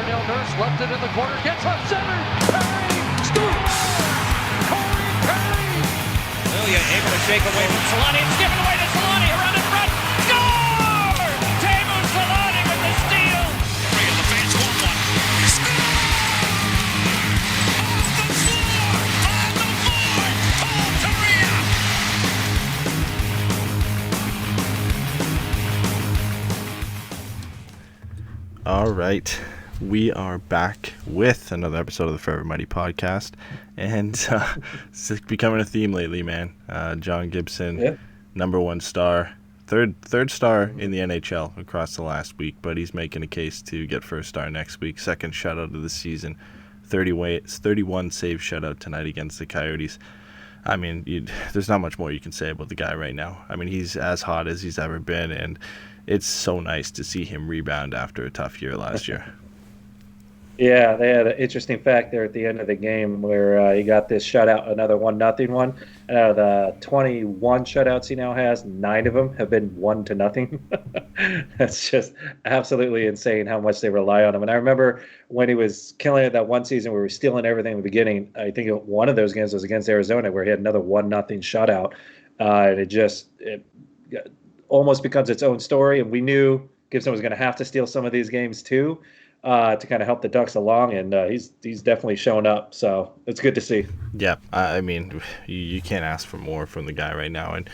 Darnell Nurse left it in the corner, gets up center. Perry scores! Corey Perry! Ilya able to shake away from Solani. It's given away to Solani around in front. Score! Teemu Solani with the steal. Perry and the fans want one. Score! Off the floor! On the board! Paul Kariya! All right, we are back with another episode of the Forever Mighty podcast, and it's becoming a theme lately, man. John Gibson, number one star, third star in the NHL across the last week, but he's making a case to get first star next week. Second shutout of the season, 31 save shutout tonight against the Coyotes. I mean, there's not much more you can say about the guy right now. I mean, he's as hot as he's ever been, and it's so nice to see him rebound after a tough year last year. Yeah, they had an interesting fact there at the end of the game where he got this shutout, another 1-0 one. And out of the 21 shutouts he now has, 9 of them have been 1-0. That's just absolutely insane how much they rely on him. And I remember when he was killing it that one season where we were stealing everything in the beginning. I think one of those games was against Arizona where he had another 1-0 shutout. And it almost becomes its own story. And we knew Gibson was going to have to steal some of these games too. To kind of help the Ducks along, and he's definitely shown up, so it's good to see. Yeah, I mean, you can't ask for more from the guy right now, and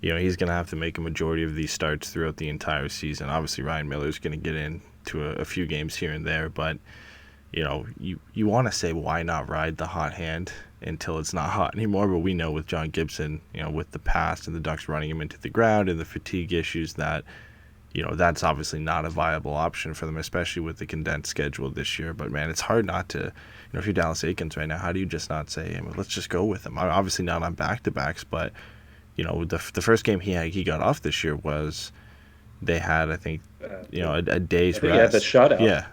he's going to have to make a majority of these starts throughout the entire season. Obviously, Ryan Miller's going to get into a few games here and there, but you want to say why not ride the hot hand until it's not hot anymore, but we know with John Gibson, with the past and the Ducks running him into the ground and the fatigue issues that that's obviously not a viable option for them, especially with the condensed schedule this year. But, man, it's hard not to, if you're Dallas Eakins right now, how do you just not say, let's just go with him? Obviously not on back-to-backs, but, the first game he got off this year was they had, I think, a day's rest. He had the shutout. Yeah.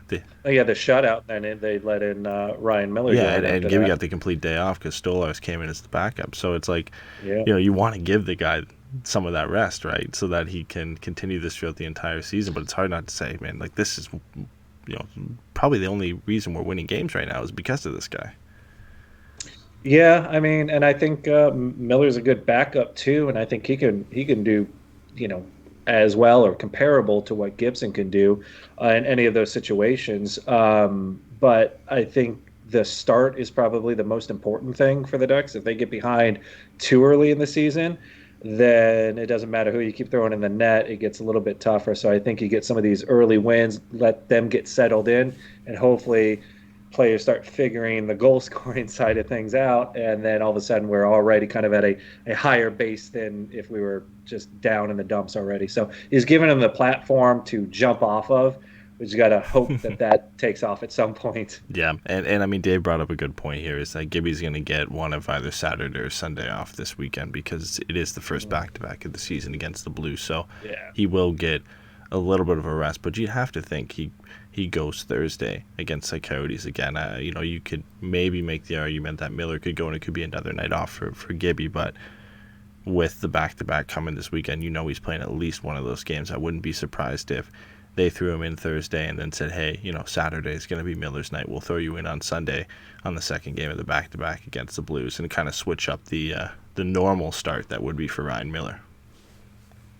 He had the shutout, and they let in Ryan Miller. Yeah, and Gibby got the complete day off because Stolarz came in as the backup. So it's like, you want to give the guy some of that rest, right, so that he can continue this throughout the entire season. But it's hard not to say, man, like this is probably the only reason we're winning games right now is because of this guy. Yeah, I mean, and I think Miller's a good backup too, and I think he can do as well or comparable to what Gibson can do in any of those situations. But I think the start is probably the most important thing for the Ducks. If they get behind too early in the season, then it doesn't matter who you keep throwing in the net. It gets a little bit tougher. So I think you get some of these early wins, let them get settled in, and hopefully players start figuring the goal scoring side of things out. And then all of a sudden we're already kind of at a higher base than if we were just down in the dumps already. So he's giving them the platform to jump off of. We just got to hope that takes off at some point. Yeah, and I mean, Dave brought up a good point here, is that Gibby's going to get one of either Saturday or Sunday off this weekend because it is the first back-to-back of the season against the Blues, so he will get a little bit of a rest, but you'd have to think he goes Thursday against the Coyotes again. You could maybe make the argument that Miller could go and it could be another night off for Gibby, but with the back-to-back coming this weekend, he's playing at least one of those games. I wouldn't be surprised if they threw him in Thursday and then said, hey, Saturday is going to be Miller's night. We'll throw you in on Sunday on the second game of the back-to-back against the Blues and kind of switch up the normal start that would be for Ryan Miller.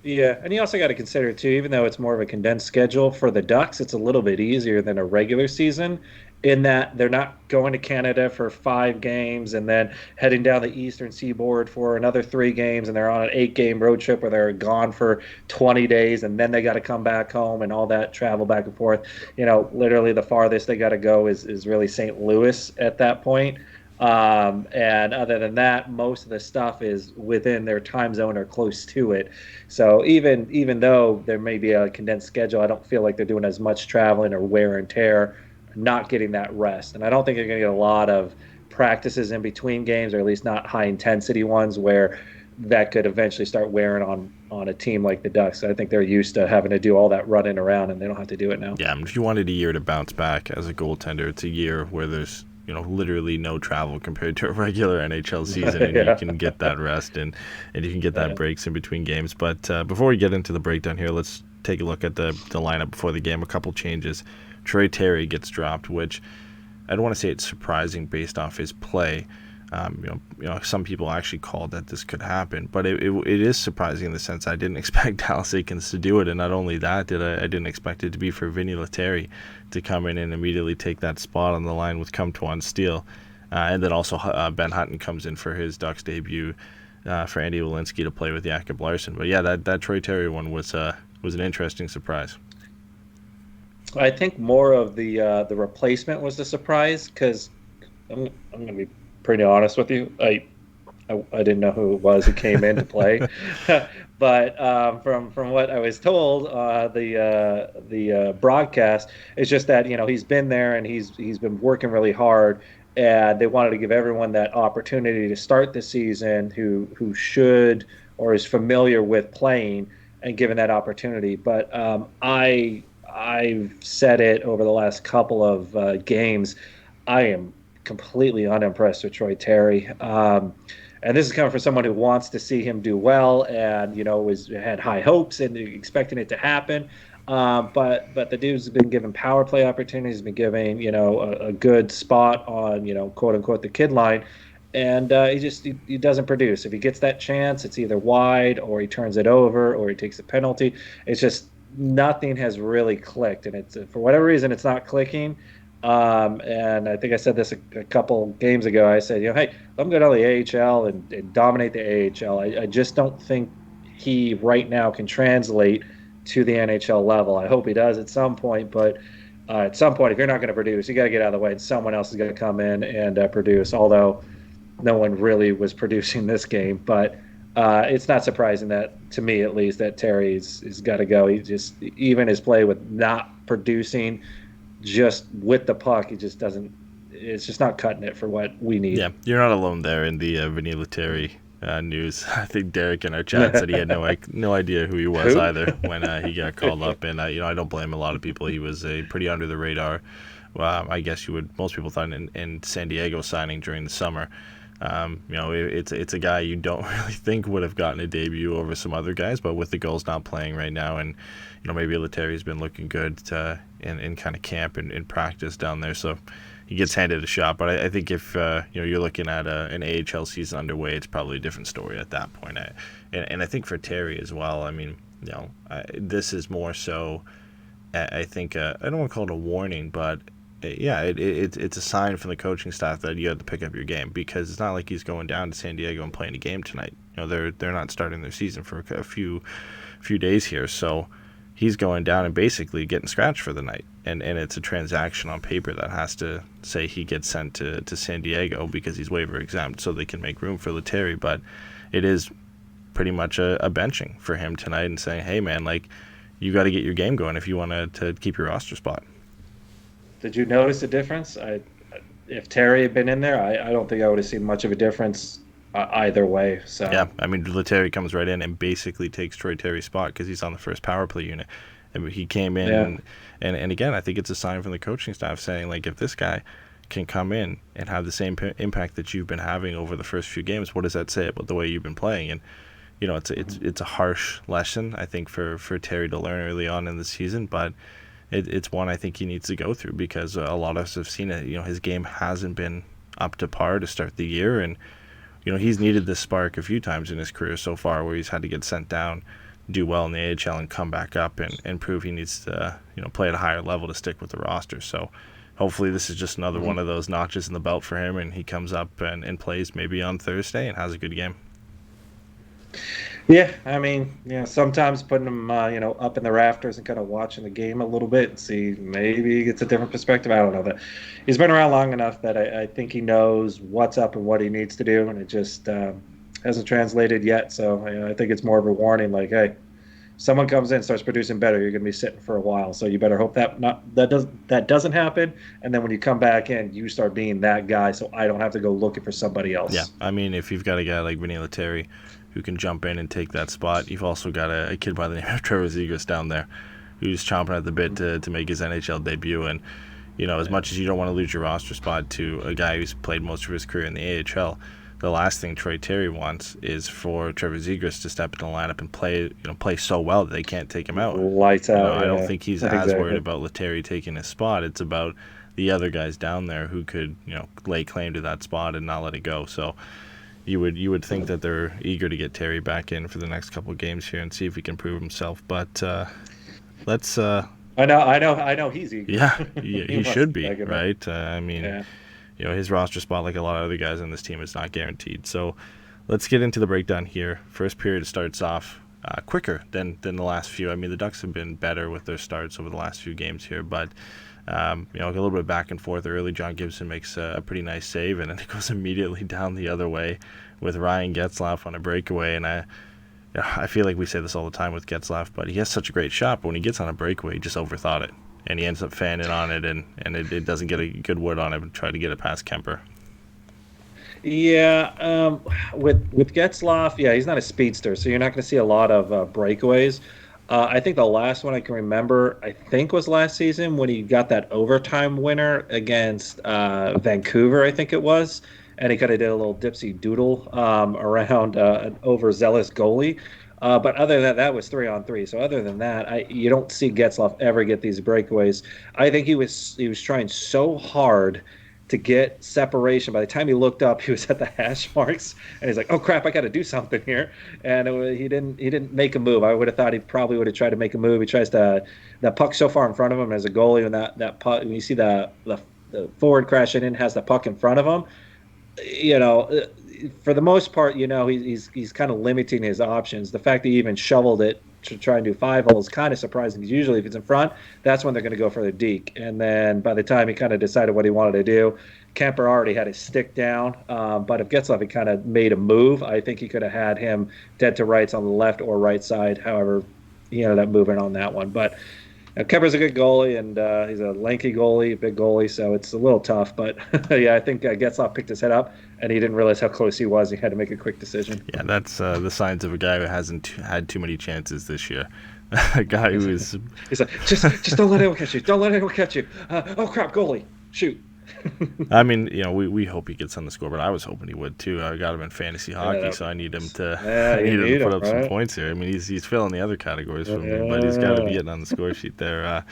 Yeah, and you also got to consider, too, even though it's more of a condensed schedule for the Ducks, it's a little bit easier than a regular season in that they're not going to Canada for 5 games and then heading down the eastern seaboard for another 3 games, and they're on an 8-game road trip where they're gone for 20 days, and then they got to come back home and all that travel back and forth. Literally the farthest they got to go is really St. Louis at that point. And other than that, most of the stuff is within their time zone or close to it. So even though there may be a condensed schedule, I don't feel like they're doing as much traveling or wear and tear, not getting that rest. And I don't think they're going to get a lot of practices in between games, or at least not high intensity ones where that could eventually start wearing on a team like the Ducks. I think they're used to having to do all that running around, and they don't have to do it now. Yeah, if you wanted a year to bounce back as a goaltender, it's a year where there's literally no travel compared to a regular NHL season, and you can get that rest and you can get that breaks in between games. But before we get into the breakdown here, let's take a look at the lineup before the game. A couple changes. Troy Terry gets dropped, which I don't want to say it's surprising based off his play. Some people actually called that this could happen, but it is surprising in the sense I didn't expect Dallas Eakins to do it, and not only that, I didn't expect it to be for Vinny Lettieri to come in and immediately take that spot on the line with Comtois Steele, and then also Ben Hutton comes in for his Ducks debut for Andy Welinski to play with Jakob Larson. But yeah, that Troy Terry one was an interesting surprise. I think more of the replacement was the surprise, because I'm going to be pretty honest with you. I didn't know who it was who came in to play, but from what I was told, the broadcast is just that he's been there and he's been working really hard, and they wanted to give everyone that opportunity to start the season who should or is familiar with playing and given that opportunity. But I've said it over the last couple of games. I am completely unimpressed with Troy Terry. And this is coming from someone who wants to see him do well and, had high hopes and expecting it to happen. But the dude's been given power play opportunities, been given, a good spot on, quote unquote, the kid line. And he doesn't produce. If he gets that chance, it's either wide or he turns it over or he takes a penalty. It's just nothing has really clicked. And it's for whatever reason, it's not clicking. And I think I said this a couple games ago. I said, hey, let him go to the AHL and dominate the AHL. I just don't think he right now can translate to the NHL level. I hope he does at some point, but at some point, if you're not going to produce, you got to get out of the way, and someone else is going to come in and produce, although no one really was producing this game. But it's not surprising that, to me at least, that Terry's got to go. He just, even his play with not producing just with the puck, it just doesn't, it's just not cutting it for what we need. Yeah, you're not alone there in the Vinny Lettieri news. I think Derek in our chat said he had no idea who he was either when he got called up, and I don't blame a lot of people. He was a pretty under the radar. I guess most people thought in San Diego signing during the summer. It's a guy you don't really think would have gotten a debut over some other guys, but with the goals not playing right now, and maybe Lettieri's been looking good in kind of camp and in practice down there, so he gets handed a shot. But I think if you're looking at an AHL season underway, it's probably a different story at that point. And I think for Terry as well, I mean, this is more so, I think, I don't want to call it a warning, but yeah, it's a sign from the coaching staff that you have to pick up your game, because it's not like he's going down to San Diego and playing a game tonight. They're not starting their season for a few days here, so he's going down and basically getting scratched for the night, and it's a transaction on paper that has to say he gets sent to San Diego because he's waiver exempt, so they can make room for Lettieri. But it is pretty much a benching for him tonight and saying, hey man, you got to get your game going if you want to keep your roster spot. Did you notice a difference? If Terry had been in there, I don't think I would have seen much of a difference either way. So yeah, I mean, Lettieri comes right in and basically takes Troy Terry's spot because he's on the first power play unit. And he came in, and again, I think it's a sign from the coaching staff saying, if this guy can come in and have the same impact that you've been having over the first few games, what does that say about the way you've been playing? And it's a harsh lesson, I think, for Terry to learn early on in the season, but it's one I think he needs to go through, because a lot of us have seen it. His game hasn't been up to par to start the year, and he's needed this spark a few times in his career so far, where he's had to get sent down, do well in the AHL, and come back up and prove he needs to play at a higher level to stick with the roster. So hopefully this is just another one of those notches in the belt for him, and he comes up and plays maybe on Thursday and has a good game. Yeah, I mean, sometimes putting him, up in the rafters and kind of watching the game a little bit and see, maybe he gets a different perspective. I don't know. But he's been around long enough that I think he knows what's up and what he needs to do, and it just hasn't translated yet. So I think it's more of a warning, hey, someone comes in, starts producing better, you're going to be sitting for a while. So you better hope that doesn't happen. And then when you come back in, you start being that guy, so I don't have to go looking for somebody else. Yeah, I mean, if you've got a guy like Vinny Lettieri who can jump in and take that spot, you've also got a kid by the name of Trevor Zegras down there who's chomping at the bit to make his NHL debut. And as much as you don't want to lose your roster spot to a guy who's played most of his career in the AHL, the last thing Troy Terry wants is for Trevor Zegras to step in the lineup and play so well that they can't take him out. Lights out. I don't think he's as Exactly. worried about Lettieri taking his spot. It's about the other guys down there who could lay claim to that spot and not let it go. So you would think that they're eager to get Terry back in for the next couple of games here and see if he can prove himself. But let's. I know he's eager. Yeah, he should be, right? His roster spot, like a lot of other guys on this team, is not guaranteed. So let's get into the breakdown here. First period starts off quicker than the last few. I mean, the Ducks have been better with their starts over the last few games here, but a little bit back and forth early. John Gibson makes a pretty nice save, and then it goes immediately down the other way with Ryan Getzlaf on a breakaway. And I feel like we say this all the time with Getzlaf, but he has such a great shot, but when he gets on a breakaway, he just overthought it. And he ends up fanning on it, and it doesn't get a good wood on it and try to get it past Kemper. Yeah, with Getzlaf, he's not a speedster, so you're not going to see a lot of breakaways. I think the last one I can remember, was last season when he got that overtime winner against Vancouver, I think it was. And he kind of did a little dipsy doodle around an overzealous goalie. But other than that was 3-on-3. So other than that, you don't see Getzlaf ever get these breakaways. I think he was trying so hard to get separation. By the time he looked up, he was at the hash marks, and he's like, "Oh crap, I got to do something here." And he didn't make a move. I would have thought he probably would have tried to make a move. He tries that puck so far in front of him as a goalie, and that puck, when you see the forward crashing in, has the puck in front of him. For the most part, he's kind of limiting his options. The fact that he even shoveled it to try and do 5-hole is kind of surprising, because usually if it's in front, that's when they're going to go for the deke. And then by the time he kind of decided what he wanted to do, Kemper already had his stick down. But if Getzlaf had kind of made a move, I think he could have had him dead to rights on the left or right side. However, he ended up moving on that one. But Kemper's a good goalie, and he's a lanky goalie, big goalie, so it's a little tough. But, I think Getzlaf picked his head up, and he didn't realize how close he was. He had to make a quick decision. Yeah, that's the signs of a guy who hasn't had too many chances this year. A guy who is... He's like, just don't let anyone catch you. Don't let anyone catch you. Oh, crap, goalie. Shoot. I mean, we hope he gets on the scoreboard. I was hoping he would too. I got him in fantasy hockey, so I need him to put up some points here. I mean, he's filling the other categories for me, but he's got to be getting on the score sheet there.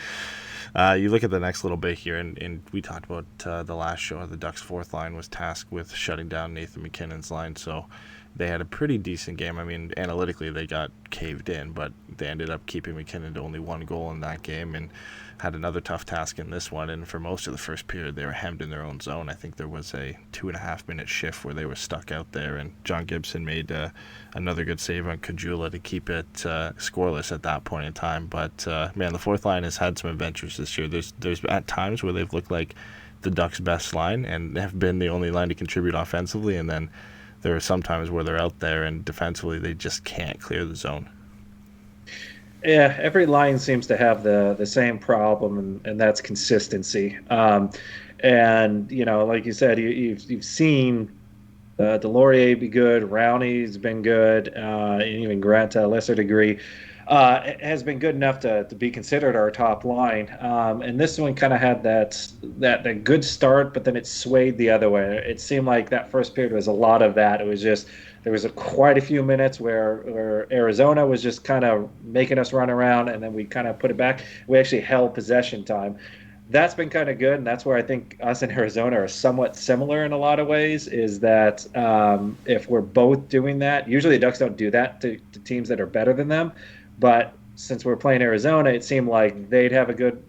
You look at the next little bit here, and we talked about the last show. The Ducks' fourth line was tasked with shutting down Nathan McKinnon's line, so they had a pretty decent game. I mean, analytically, they got caved in, but they ended up keeping McKinnon to only one goal in that game, and had another tough task in this one. And for most of the first period, they were hemmed in their own zone. I think there was a 2.5-minute shift where they were stuck out there, and John Gibson made another good save on Kajula to keep it scoreless at that point in time. But man, the fourth line has had some adventures this year. There's at times where they've looked like the Ducks' best line and have been the only line to contribute offensively, and then there are some times where they're out there and defensively they just can't clear the zone. Yeah, every line seems to have the same problem, and that's consistency. And like you said, you've seen Delorier be good, Rowney's been good, and even Grant to a lesser degree has been good enough to be considered our top line. And this one kind of had that good start, but then it swayed the other way. It seemed like that first period was a lot of that. It was just there was quite a few minutes where Arizona was just kind of making us run around, and then we kind of put it back. We actually held possession time. That's been kind of good, and that's where I think us and Arizona are somewhat similar in a lot of ways, is that if we're both doing that, usually the Ducks don't do that to teams that are better than them, but since we're playing Arizona, it seemed like they'd have a good,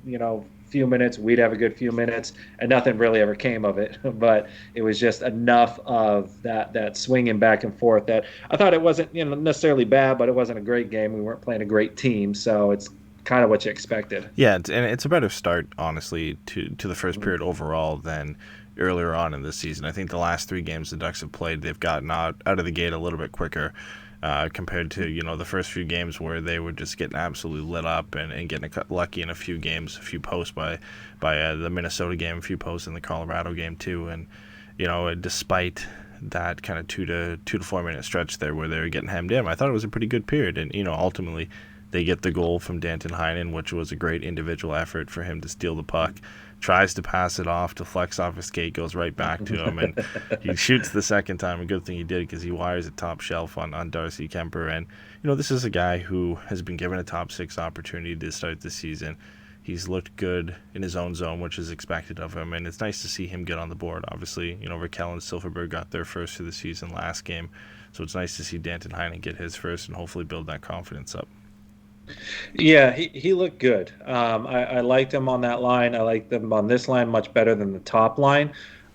few minutes, we'd have a good few minutes, and nothing really ever came of it. But it was just enough of that swinging back and forth that I thought it wasn't necessarily bad, but it wasn't a great game. We weren't playing a great team, so it's kind of what you expected. Yeah, and it's a better start, honestly, to the first period overall than earlier on in this season. I think the last 3 games the Ducks have played, they've gotten out of the gate a little bit quicker. Compared to the first few games where they were just getting absolutely lit up and getting lucky in a few games, a few posts by the Minnesota game, a few posts in the Colorado game too, and despite that kind of 2 to 4 minute stretch there where they were getting hemmed in, I thought it was a pretty good period, and ultimately they get the goal from Danton Heinen, which was a great individual effort for him to steal the puck, tries to pass it off to flex off his skate, goes right back to him, and he shoots the second time. A good thing he did, because he wires it top shelf on Darcy Campbell. And this is a guy who has been given a top 6 opportunity to start the season. He's looked good in his own zone, which is expected of him, and it's nice to see him get on the board. Obviously, Raquel and Silverberg got their first of the season last game, so it's nice to see Danton Heinen get his first and hopefully build that confidence up. Yeah, he looked good. I liked him on that line. I liked him on this line much better than the top line.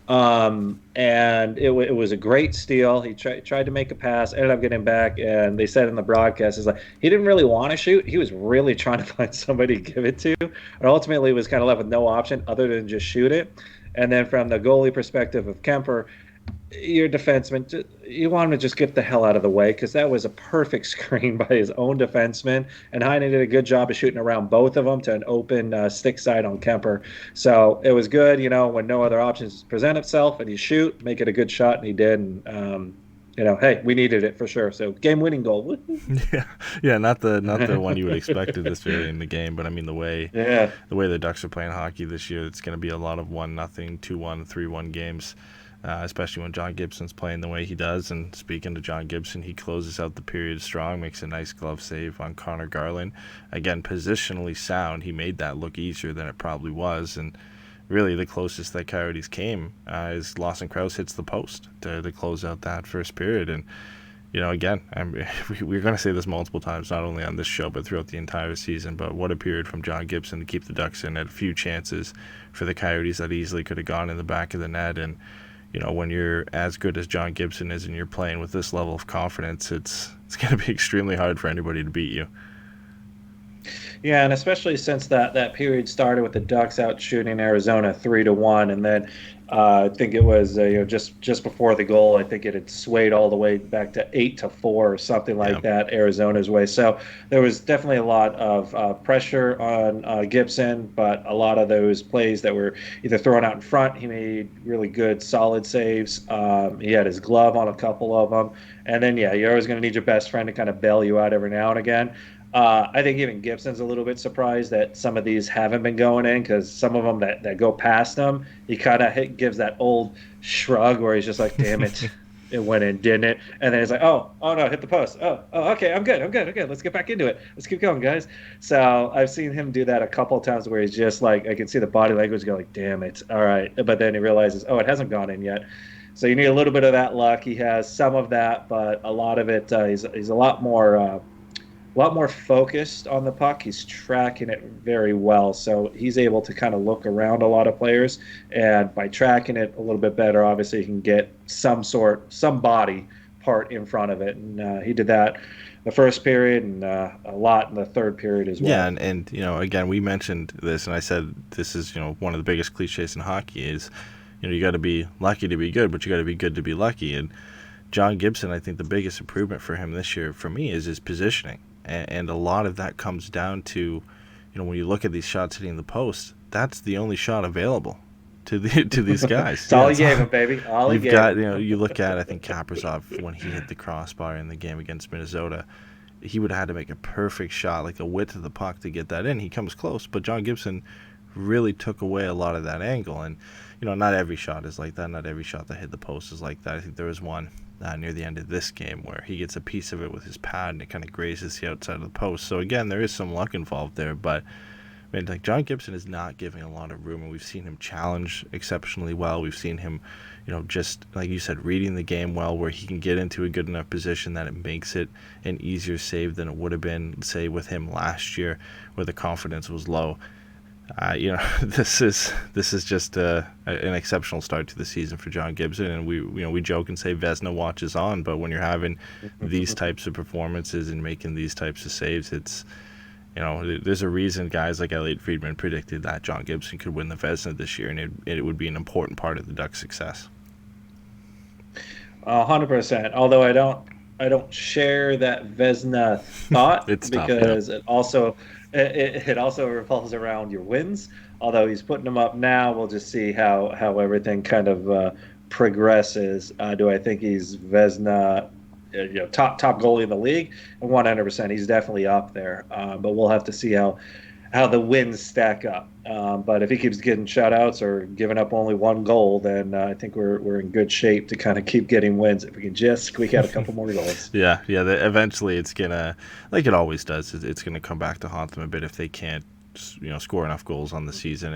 And it was a great steal. He tried to make a pass, ended up getting back, and they said in the broadcast, it's like he didn't really want to shoot. He was really trying to find somebody to give it to, and ultimately was kind of left with no option other than just shoot it. And then from the goalie perspective of Kemper, your defenseman, you want him to just get the hell out of the way, because that was a perfect screen by his own defenseman, and Heinen did a good job of shooting around both of them to an open stick side on Kemper. So it was good, when no other options present itself, and you shoot, make it a good shot, and he did. And hey, we needed it for sure. So game-winning goal. Yeah, not the one you would expect at this early in the game, but I mean the way the Ducks are playing hockey this year, it's going to be a lot of 1-0, 2-1, 3-1 games. Especially when John Gibson's playing the way he does. And speaking to John Gibson, he closes out the period strong, makes a nice glove save on Connor Garland. Again, positionally sound. He made that look easier than it probably was. And really the closest that Coyotes came is Lawson Krause hits the post to close out that first period. And, again, we're going to say this multiple times, not only on this show, but throughout the entire season. But what a period from John Gibson to keep the Ducks in at a few chances for the Coyotes that easily could have gone in the back of the net. And, when you're as good as John Gibson is and you're playing with this level of confidence, it's going to be extremely hard for anybody to beat you. Yeah, and especially since that period started with the Ducks out shooting Arizona 3-1, and then I think it was just before the goal, I think it had swayed all the way back to 8-4 or something like that, Arizona's way. So there was definitely a lot of pressure on Gibson, but a lot of those plays that were either thrown out in front, he made really good, solid saves. He had his glove on a couple of them, and then you're always going to need your best friend to kind of bail you out every now and again. I think even Gibson's a little bit surprised that some of these haven't been going in, because some of them that go past him, he kind of gives that old shrug where he's just like, damn it, it went in, didn't it? And then he's like, oh no, hit the post. Oh, okay, I'm good. Let's get back into it. Let's keep going, guys. So I've seen him do that a couple of times where he's just like, I can see the body language go like, damn it, all right. But then he realizes, it hasn't gone in yet. So you need a little bit of that luck. He has some of that, but a lot of it, he's a lot more focused on the puck. He's tracking it very well, so he's able to kind of look around a lot of players, and by tracking it a little bit better, obviously he can get some body part in front of it, and he did that the first period and a lot in the third period as well. Yeah, and again, we mentioned this, and I said this is one of the biggest cliches in hockey is you got to be lucky to be good, but you got to be good to be lucky. And John Gibson, I think the biggest improvement for him this year, for me, is his positioning. And a lot of that comes down to, when you look at these shots hitting the post, that's the only shot available to these guys. It's all he gave him, baby. All he gave him. You look at, I think, Kaprizov, when he hit the crossbar in the game against Minnesota, he would have had to make a perfect shot, like the width of the puck to get that in. He comes close, but John Gibson really took away a lot of that angle. And, not every shot is like that. Not every shot that hit the post is like that. I think there was one near the end of this game where he gets a piece of it with his pad and it kind of grazes the outside of the post. So again, there is some luck involved there, but John Gibson is not giving a lot of room, and we've seen him challenge exceptionally well. We've seen him, just like you said, reading the game well, where he can get into a good enough position that it makes it an easier save than it would have been, say, with him last year, where the confidence was low. This is just an exceptional start to the season for John Gibson, and we joke and say Vezina watches on, but when you're having these types of performances and making these types of saves, it's there's a reason guys like Elliotte Friedman predicted that John Gibson could win the Vezina this year, and it would be an important part of the Ducks' success. 100%. Although I don't share that Vezina thought because it also revolves around your wins. Although he's putting them up now, we'll just see how everything kind of progresses. Do I think he's Vezina, top goalie in the league? 100%. He's definitely up there. But we'll have to see how how the wins stack up. But if he keeps getting shutouts or giving up only one goal, then I think we're in good shape to kind of keep getting wins if we can just squeak out a couple more goals. Yeah. Eventually, it's gonna, like it always does, it's gonna come back to haunt them a bit if they can't, score enough goals on the season.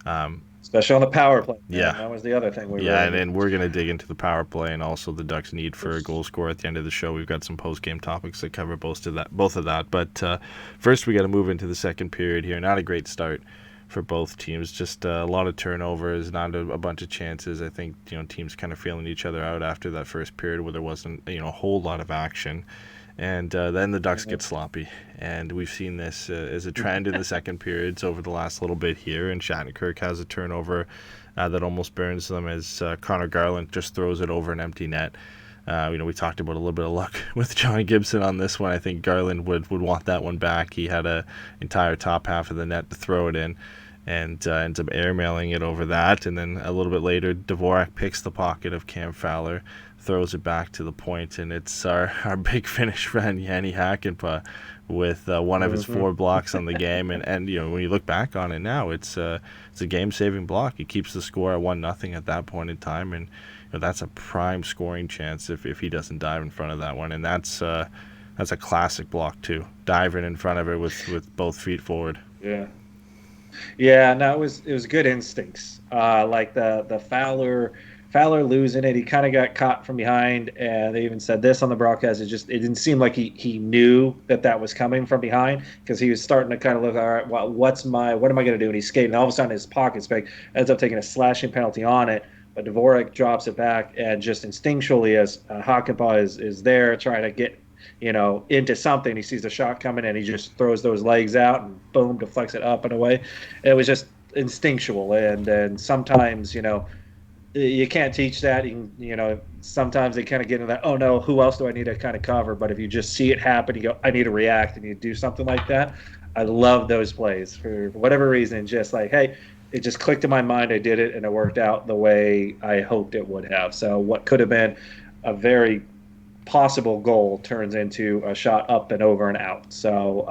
And especially on the power play. Yeah, that was the other thing. And we're gonna dig into the power play and also the Ducks' need for a goal scorer at the end of the show. We've got some post-game topics that cover both of that. But first, we got to move into the second period here. Not a great start for both teams. Just a lot of turnovers, not a bunch of chances. I think teams kind of feeling each other out after that first period where there wasn't a whole lot of action. And then the Ducks get sloppy. And we've seen this as a trend in the second periods over the last little bit here. And Shattenkirk has a turnover that almost burns them as Connor Garland just throws it over an empty net. We talked about a little bit of luck with John Gibson on this one. I think Garland would want that one back. He had an entire top half of the net to throw it in and ends up airmailing it over that. And then a little bit later, Dvorak picks the pocket of Cam Fowler, throws it back to the point, and it's our big Finnish friend Jani Hakanpaa with one of his 4 blocks on the game. And when you look back on it now, it's a game-saving block. He keeps the score at 1-0 at that point in time, and that's a prime scoring chance if he doesn't dive in front of that one. And that's a classic block too, diving in front of it with both feet forward. Yeah, no, it was good instincts. Like the Fowler losing it, he kind of got caught from behind, and they even said this on the broadcast. It didn't seem like he knew that was coming from behind, because he was starting to kind of look, all right, well, what am I going to do? And he's skating, and all of a sudden his pocket's big, ends up taking a slashing penalty on it, but Dvorak drops it back, and just instinctually as Hakanpaa is there trying to get into something, he sees the shot coming, and he just throws those legs out and boom, deflects it up and away. It was just instinctual, and sometimes you can't teach that. Sometimes they kind of get into that, oh no, who else do I need to kind of cover? But if you just see it happen, you go, I need to react, and you do something like that. I love those plays for whatever reason. Just like, hey, it just clicked in my mind, I did it, and it worked out the way I hoped it would have. So what could have been a very possible goal turns into a shot up and over and out. So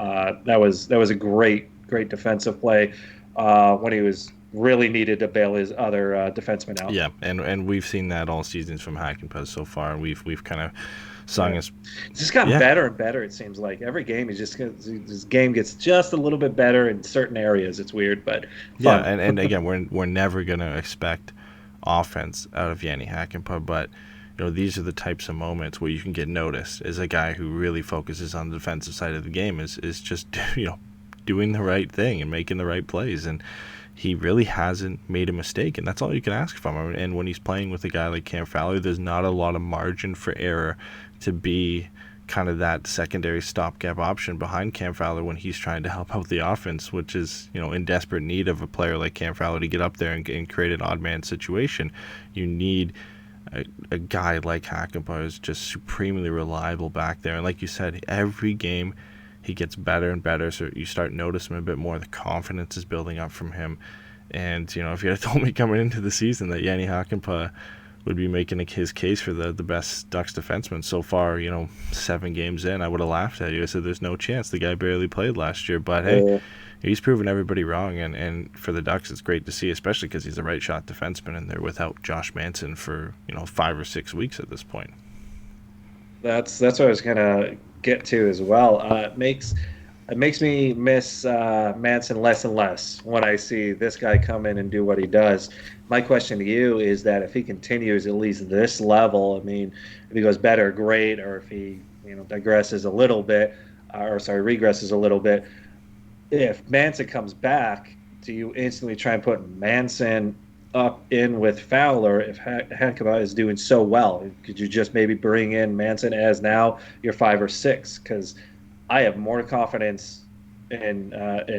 that was a great defensive play when he was really needed to bail his other defenseman out. Yeah, and we've seen that all seasons from Hakanpaa so far. We've kind of sung his. It's just gotten better and better. It seems like every game his game gets just a little bit better in certain areas. It's weird, but fun. Yeah, and again, we're never gonna expect offense out of Jani Hakanpaa, but these are the types of moments where you can get noticed as a guy who really focuses on the defensive side of the game, is just doing the right thing and making the right plays, and he really hasn't made a mistake, and that's all you can ask from him. And when he's playing with a guy like Cam Fowler, there's not a lot of margin for error to be kind of that secondary stopgap option behind Cam Fowler when he's trying to help out the offense, which is in desperate need of a player like Cam Fowler to get up there and create an odd man situation. You need a guy like Hakanpaa who's just supremely reliable back there, and like you said, every game he gets better and better, so you start noticing him a bit more. The confidence is building up from him, and if you had told me coming into the season that Jani Hakanpaa would be making his case for the best Ducks defenseman so far, 7 games in, I would have laughed at you. I said there's no chance, the guy barely played last year, but hey, he's proven everybody wrong, and for the Ducks it's great to see, especially because he's a right shot defenseman, and they're without Josh Manson for 5 or 6 weeks at this point. That's what I was gonna get to as well. It makes me miss Manson less and less when I see this guy come in and do what he does. My question to you is that if he continues at least this level, I mean, if he goes better, great, or if he regresses a little bit, if Manson comes back, do you instantly try and put Manson up in with Fowler if Hakanpaa is doing so well? Could you just maybe bring in Manson as now your 5 or 6? Because I have more confidence in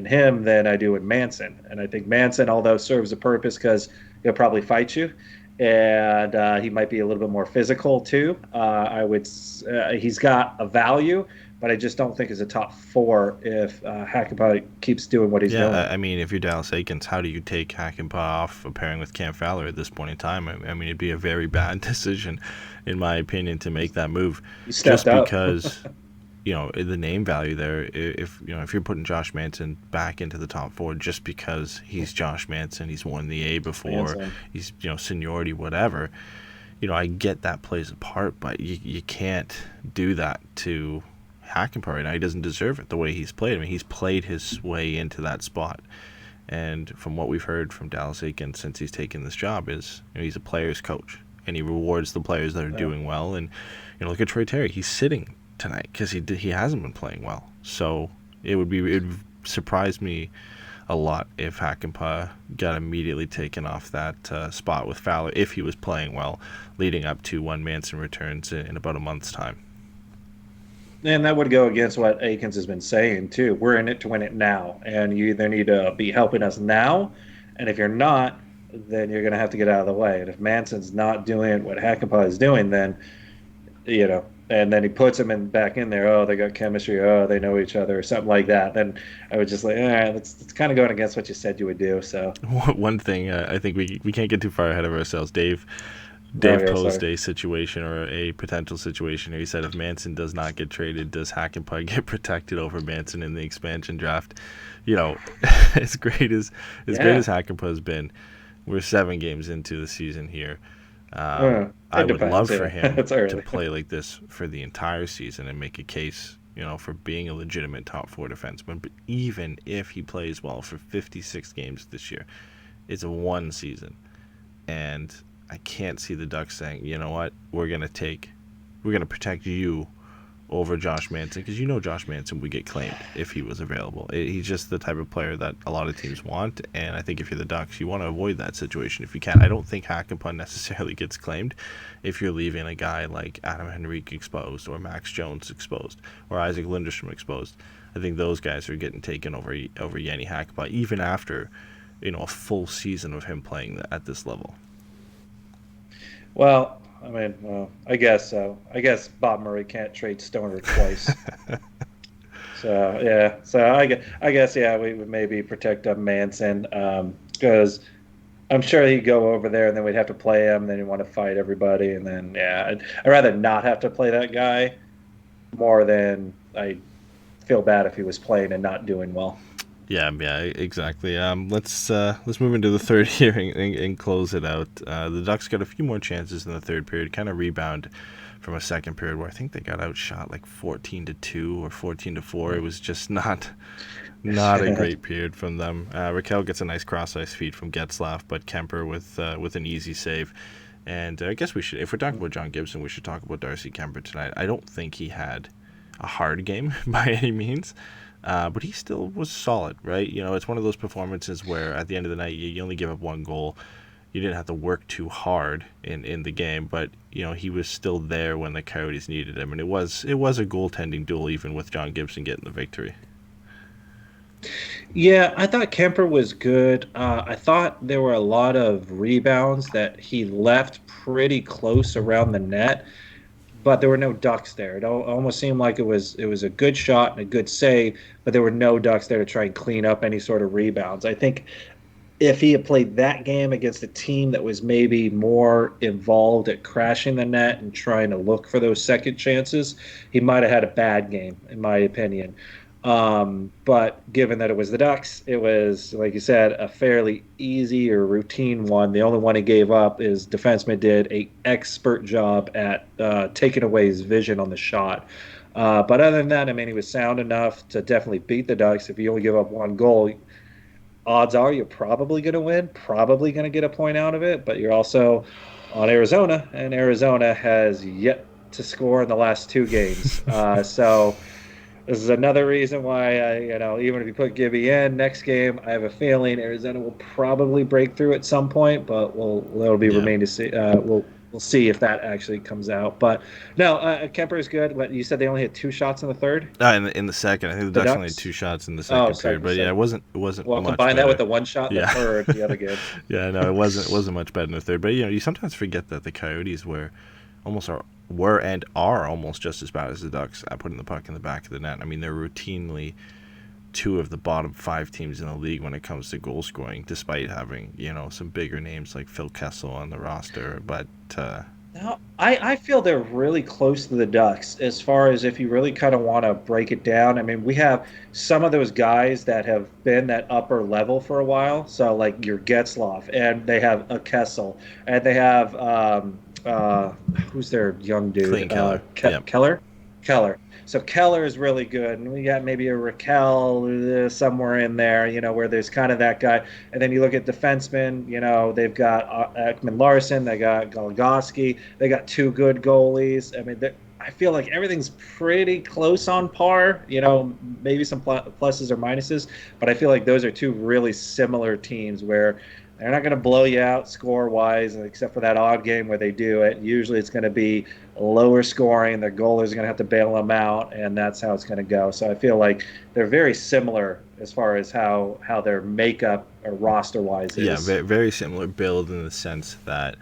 him than I do in Manson, and I think Manson, although serves a purpose because he'll probably fight you, and he might be a little bit more physical too. He's got a value, but I just don't think it's a top 4 if Hakanpaa keeps doing what he's doing. Yeah, I mean, if you're Dallas Eakins, how do you take Hakanpaa off a pairing with Cam Fowler at this point in time? I mean, it'd be a very bad decision, in my opinion, to make that move. You stepped just up. because the name value there, if you're putting Josh Manson back into the top four just because he's Josh Manson, he's won the A before, he's seniority, whatever, I get that plays a part, but you can't do that to Hakanpaa right now. He doesn't deserve it the way he's played. I mean, he's played his way into that spot. And from what we've heard from Dallas Eakins since he's taken this job is he's a player's coach, and he rewards the players that are doing well. And look at Troy Terry. He's sitting tonight because he hasn't been playing well. So it would surprise me a lot if Hakanpaa got immediately taken off that spot with Fowler if he was playing well, leading up to when Manson returns in about a month's time. And that would go against what Eakins has been saying, too. We're in it to win it now, and you either need to be helping us now, and if you're not, then you're going to have to get out of the way. And if Manson's not doing what Hakanpaa is doing, then, and then he puts him back in there, oh, they got chemistry, oh, they know each other, or something like that, then I would just that's kind of going against what you said you would do. So one thing, I think we can't get too far ahead of ourselves. Dave posed a situation or a potential situation. He said if Manson does not get traded, does Hakanpaa get protected over Manson in the expansion draft? As great as Hakanpaa has been, we're 7 games into the season here. I would love for him to play like this for the entire season and make a case, for being a legitimate top 4 defenseman. But even if he plays well for 56 games this year, it's a 1 season, and I can't see the Ducks saying, you know what, we're gonna protect you over Josh Manson, because Josh Manson would get claimed if he was available. He's just the type of player that a lot of teams want, and I think if you're the Ducks, you want to avoid that situation if you can. I don't think Hakanpaa necessarily gets claimed if you're leaving a guy like Adam Henrique exposed, or Max Jones exposed, or Isaac Lindstrom exposed. I think those guys are getting taken over Jani Hakanpaa, even after a full season of him playing at this level. Well, I guess so. I guess Bob Murray can't trade Stoner twice. So I guess we would maybe protect Manson, because I'm sure he'd go over there and then we'd have to play him, and then he'd want to fight everybody, and then I'd rather not have to play that guy more than I feel bad if he was playing and not doing well. Yeah, exactly. Let's move into the third here and close it out. The Ducks got a few more chances in the third period, kind of rebound from a second period where I think they got outshot like 14-2 or 14-4. It was just not a great period from them. Raquel gets a nice cross-ice feed from Getzlaf, but Kemper with an easy save. And I guess we should, if we're talking about John Gibson, we should talk about Darcy Campbell tonight. I don't think he had a hard game by any means. But he still was solid, right? It's one of those performances where at the end of the night, you only give up 1 goal. You didn't have to work too hard in the game, but, he was still there when the Coyotes needed him. And it was a goaltending duel, even with John Gibson getting the victory. Yeah, I thought Kemper was good. I thought there were a lot of rebounds that he left pretty close around the net, but there were no Ducks there. It almost seemed like it was a good shot and a good save, but there were no Ducks there to try and clean up any sort of rebounds. I think if he had played that game against a team that was maybe more involved at crashing the net and trying to look for those second chances, he might have had a bad game, in my opinion. But given that it was the Ducks, it was, like you said, a fairly easy or routine one. The only one he gave up is defenseman did an expert job at taking away his vision on the shot. But other than that, he was sound enough to definitely beat the Ducks. If you only give up 1 goal, odds are you're probably going to win, probably going to get a point out of it, but you're also on Arizona, and Arizona has yet to score in the last 2 games. So this is another reason why even if you put Gibby in next game, I have a feeling Arizona will probably break through at some point, but that'll be remain to see. We'll see if that actually comes out. But no, Kemper is good. What you said, they only had 2 shots in the third. In the second, I think the Ducks only had 2 shots in the second period. But it wasn't. Well, much combine better. that with the 1 shot in the third, the other game. Yeah, no, it wasn't much better in the third. But you sometimes forget that the Coyotes were and are almost just as bad as the Ducks at putting the puck in the back of the net. They're routinely 2 of the bottom 5 teams in the league when it comes to goal scoring, despite having some bigger names like Phil Kessel on the roster. But No, I feel they're really close to the Ducks as far as if you really kind of want to break it down. I mean, we have some of those guys that have been that upper level for a while. So like your Getzloff, and they have a Kessel, and they have who's their young dude? Clayton Keller. Yep. Keller. So Keller is really good, and we got maybe a Raquel somewhere in there, where there's kind of that guy. And then you look at defensemen, they've got Ekman Larson, they got Goligoski, they got two good goalies. I mean, I feel like everything's pretty close on par. Maybe some pluses or minuses, but I feel like those are two really similar teams where they're not going to blow you out score-wise, except for that odd game where they do it. Usually it's going to be lower scoring. Their goalers are going to have to bail them out, and that's how it's going to go. So I feel like they're very similar as far as how their makeup or roster-wise is. Yeah, very, very similar build in the sense that,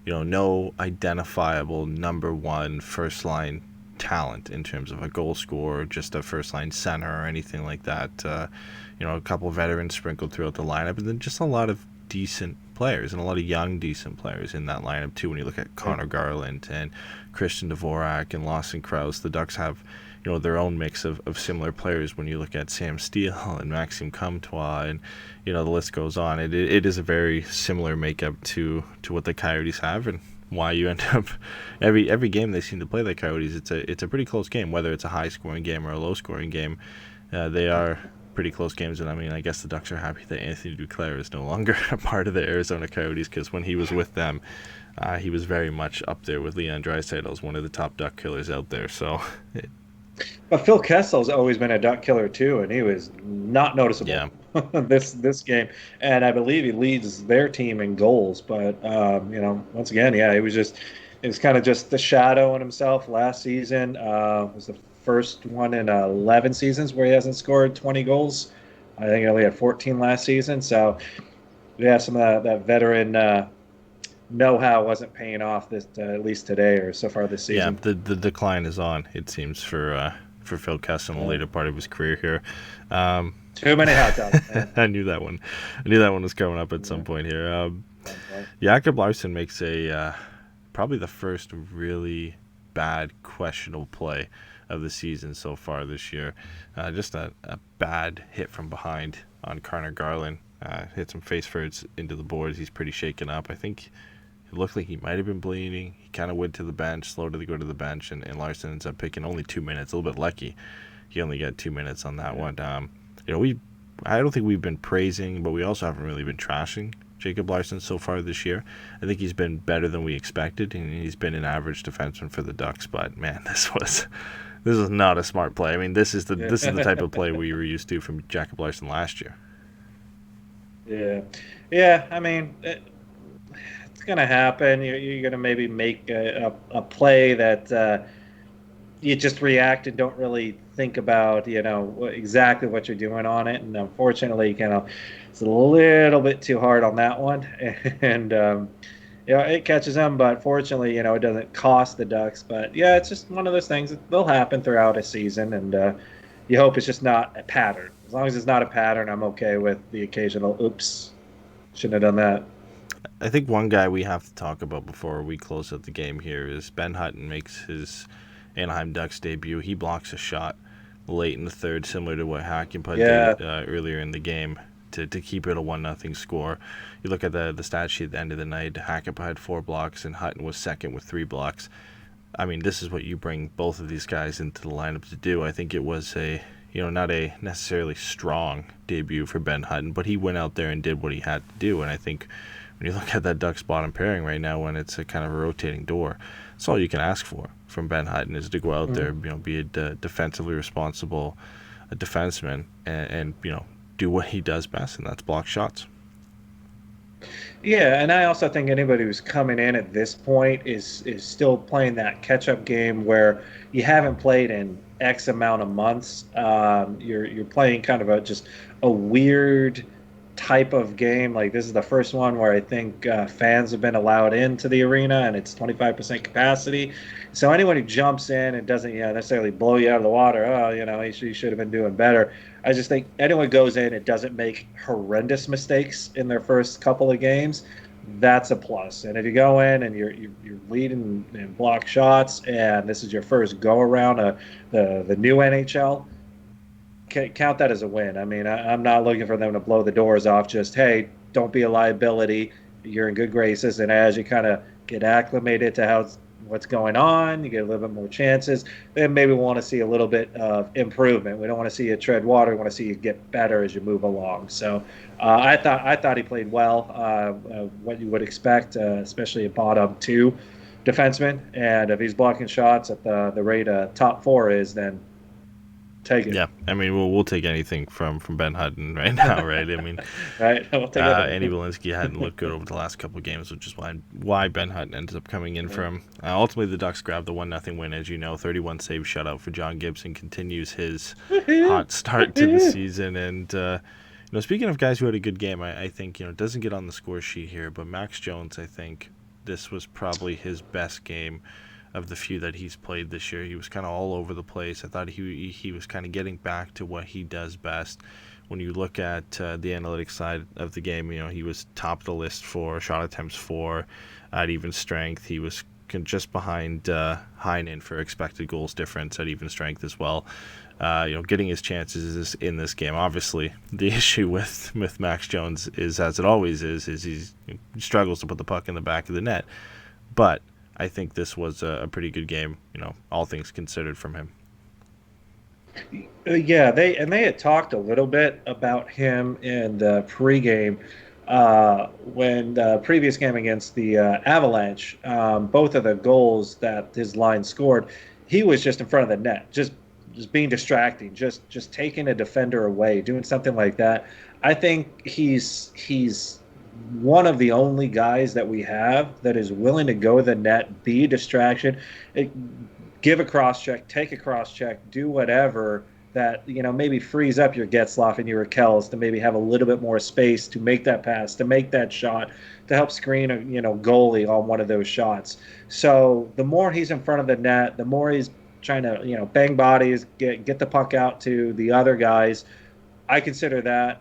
no identifiable number one first-line talent in terms of a goal scorer, just a first-line center or anything like that. A couple veterans sprinkled throughout the lineup, and then just a lot of decent players and a lot of young decent players in that lineup too. When you look at Connor Garland and Christian Dvorak and Lawson Krause, the Ducks have their own mix of similar players. When you look at Sam Steele and Maxime Comtois, and the list goes on, it is a very similar makeup to what the Coyotes have, and why you end up every game they seem to play the Coyotes, it's a pretty close game, whether it's a high scoring game or a low scoring game. They are pretty close games, and I mean, I guess the Ducks are happy that Anthony Duclair is no longer a part of the Arizona Coyotes, because when he was with them, he was very much up there with Leon Draisaitl as one of the top Duck killers out there. So, but Phil Kessel's always been a Duck killer too, and he was not noticeable this game. And I believe he leads their team in goals. But once again, it was kind of just the shadow on himself last season. Was the first one in 11 seasons where he hasn't scored 20 goals. I think he only had 14 last season. So, some of that veteran know-how wasn't paying off this at least today or so far this season. Yeah, the decline is on, it seems, for Phil Kessel in the later part of his career here. Too many hot dogs, man. I knew that one. Was coming up at some point here. Jacob Larson makes probably the first really bad, questionable play of the season so far this year. Just a bad hit from behind on Connor Garland. Hit some face first into the boards. He's pretty shaken up. I think it looked like he might have been bleeding. He kind of went to the bench, slow to go to the bench, and Larson ends up picking only 2 minutes. A little bit lucky. He only got 2 minutes on that one. I don't think we've been praising, but we also haven't really been trashing Jacob Larson so far this year. I think he's been better than we expected, and he's been an average defenseman for the Ducks. But man, this was not a smart play. I mean, this is the type of play we were used to from Jacob Larson last year. Yeah. I mean, it's gonna happen. You're gonna maybe make a play that you just react and don't really think about exactly what you're doing on it. And unfortunately, it's a little bit too hard on that one, and it catches them. But fortunately, it doesn't cost the Ducks. But it's just one of those things that will happen throughout a season, and you hope it's just not a pattern. As long as it's not a pattern, I'm okay with the occasional oops, shouldn't have done that. I think one guy we have to talk about before we close out the game here is Ben Hutton makes his Anaheim Ducks debut. He blocks a shot late in the third, similar to what Hakanpaa did earlier in the game to keep it a 1-0 score. You look at the stat sheet at the end of the night, Hakanpaa had 4 blocks and Hutton was second with 3 blocks. I mean, this is what you bring both of these guys into the lineup to do. I think it was not a necessarily strong debut for Ben Hutton, but he went out there and did what he had to do. And I think when you look at that Ducks bottom pairing right now, when it's a kind of a rotating door, that's all you can ask for from Ben Hutton, is to go out there, be a defensively responsible defenseman, and do what he does best, and that's block shots. Yeah, and I also think anybody who's coming in at this point is still playing that catch-up game where you haven't played in X amount of months. You're playing kind of just a weird type of game. Like, this is the first one where I think fans have been allowed into the arena, and it's 25% capacity. So anyone who jumps in and doesn't necessarily blow you out of the water, he should have been doing better. I just think anyone goes in and doesn't make horrendous mistakes in their first couple of games, that's a plus. And if you go in and you're leading in block shots, and this is your first go around the new NHL, count that as a win. I mean, I'm not looking for them to blow the doors off. Just, hey, don't be a liability. You're in good graces, and as you kind of get acclimated to what's going on, you get a little bit more chances. Then maybe we want to see a little bit of improvement. We don't want to see you tread water. We want to see you get better as you move along. So I thought he played well. What you would expect, especially a bottom two defenseman, and if he's blocking shots at the rate a top four is, then take it. Yeah, I mean, we'll take anything from Ben Hutton right now, right? I mean, right. We'll take it. Andy Walensky hadn't looked good over the last couple of games, which is why Ben Hutton ended up coming in for him. Ultimately, the Ducks grabbed the 1-0 win, as you know. 31 save shutout for John Gibson continues his hot start to the season. And speaking of guys who had a good game, I think it doesn't get on the score sheet here, but Max Jones, I think this was probably his best game of the few that he's played this year. He was kind of all over the place. I thought he was kind of getting back to what he does best. When you look at the analytics side of the game, he was top of the list for shot attempts for at even strength. He was just behind Heinen for expected goals difference at even strength as well. Getting his chances in this game. Obviously, the issue with Max Jones is, as it always is he struggles to put the puck in the back of the net. But I think this was a pretty good game, all things considered, from him. Yeah, they had talked a little bit about him in the pregame when the previous game against the Avalanche. Both of the goals that his line scored, he was just in front of the net, just being distracting, just taking a defender away, doing something like that. I think he's one of the only guys that we have that is willing to go to the net, be a distraction, give a cross check, take a cross check, do whatever that maybe frees up your Getzlaf and your Rakels to maybe have a little bit more space to make that pass, to make that shot, to help screen a goalie on one of those shots. So the more he's in front of the net, the more he's trying to bang bodies, get the puck out to the other guys. I consider that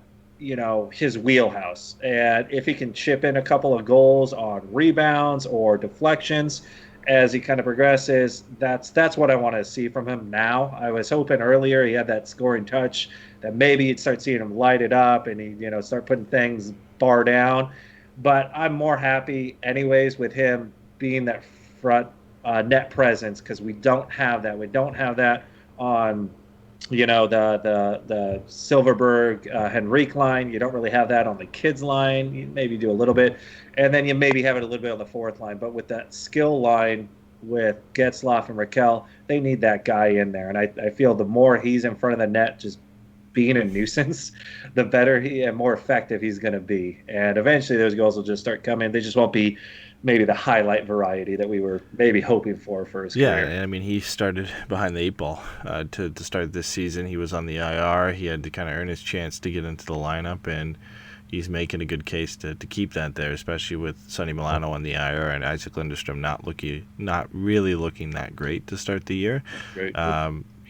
his wheelhouse. And if he can chip in a couple of goals on rebounds or deflections as he kind of progresses, that's what I want to see from him now. I was hoping earlier he had that scoring touch, that maybe you'd start seeing him light it up and he start putting things bar down. But I'm more happy anyways with him being that front net presence, because we don't have that. We don't have that on the Silverberg Henrique line. You don't really have that on the kids line. You maybe do a little bit, and then you maybe have it a little bit on the fourth line. But with that skill line with Getzlaf and Raquel, they need that guy in there. And I feel the more he's in front of the net just being a nuisance, the better and more effective he's going to be. And eventually those goals will just start coming. They just won't be maybe the highlight variety that we were maybe hoping for his career. Yeah, I mean, he started behind the eight ball to start this season. He was on the IR. He had to kind of earn his chance to get into the lineup, and he's making a good case to keep that there, especially with Sonny Milano on the IR and Isaac Lindstrom not really looking that great to start the year. Great.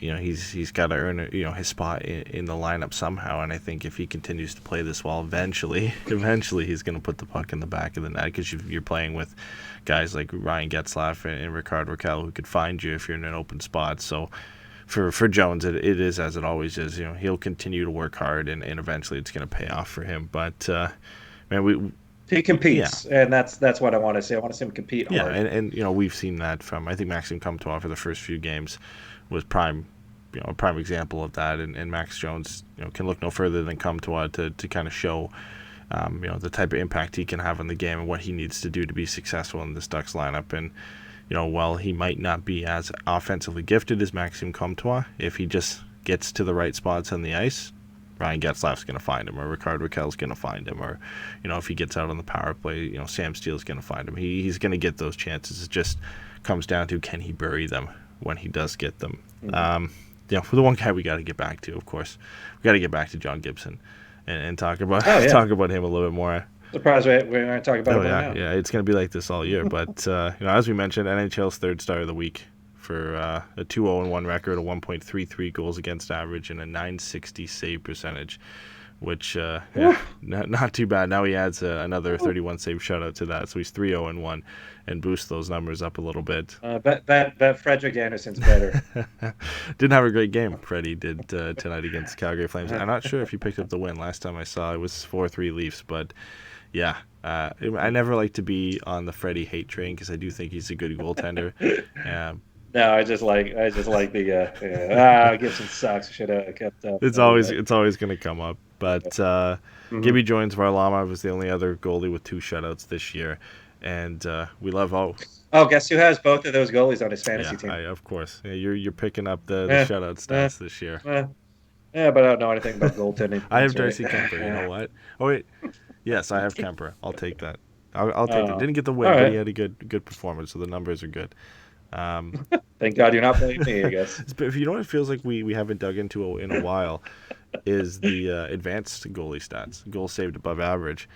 He's got to earn his spot in the lineup somehow, and I think if he continues to play this well, eventually he's going to put the puck in the back of the net, because you're playing with guys like Ryan Getzlaf and Rickard Raquel who could find you if you're in an open spot. So for Jones, it is as it always is. He'll continue to work hard, and eventually it's going to pay off for him. But he competes, and that's what I want to see. I want to see him compete hard. Yeah, and we've seen that from, I think, Maxime Comtois for the first few games was prime example of that, and Max Jones can look no further than Comtois to kind of show the type of impact he can have on the game and what he needs to do to be successful in this Ducks lineup. And while he might not be as offensively gifted as Maxime Comtois, if he just gets to the right spots on the ice, Ryan Getzlaf's going to find him, or Rickard Raquel's going to find him, or if he gets out on the power play, Sam Steele's going to find him. He's going to get those chances. It just comes down to, can he bury them when he does get them. Mm-hmm. For the one guy we got to get back to, of course, we got to get back to John Gibson and talk about talk about him a little bit more. Surprised we're going to talk about it now. Yeah, it's going to be like this all year. But as we mentioned, NHL's third star of the week for a 2-0-1 record, a 1.33 goals against average, and a .960 save percentage. which not too bad. Now he adds another 31 save shutout to that, so he's 3-0-1 and boosts those numbers up a little bit. Bet Frederick Anderson's better. Didn't have a great game, Freddie did tonight against the Calgary Flames. I'm not sure if he picked up the win. Last time I saw it was 4-3 Leafs, but yeah, I never like to be on the Freddie hate train because I do think he's a good goaltender. No, I just like the Gibson sucks. Should have kept up. It's always going to come up. But Gibby Joins Varlamov was the only other goalie with 2 shutouts this year, and we love Oh, guess who has both of those goalies on his fantasy team? Of course. Yeah, you're picking up the shutout stats this year. Yeah, but I don't know anything about goaltending. I have Darcy Campbell. You know what? Oh wait, yes, I have Kemper. I'll take that. I'll take that. Didn't get the win, but he had a good performance, so the numbers are good. Thank God you're not playing me, I guess. But if you know what it feels like we haven't dug into in a while is the advanced goalie stats, goals saved above average.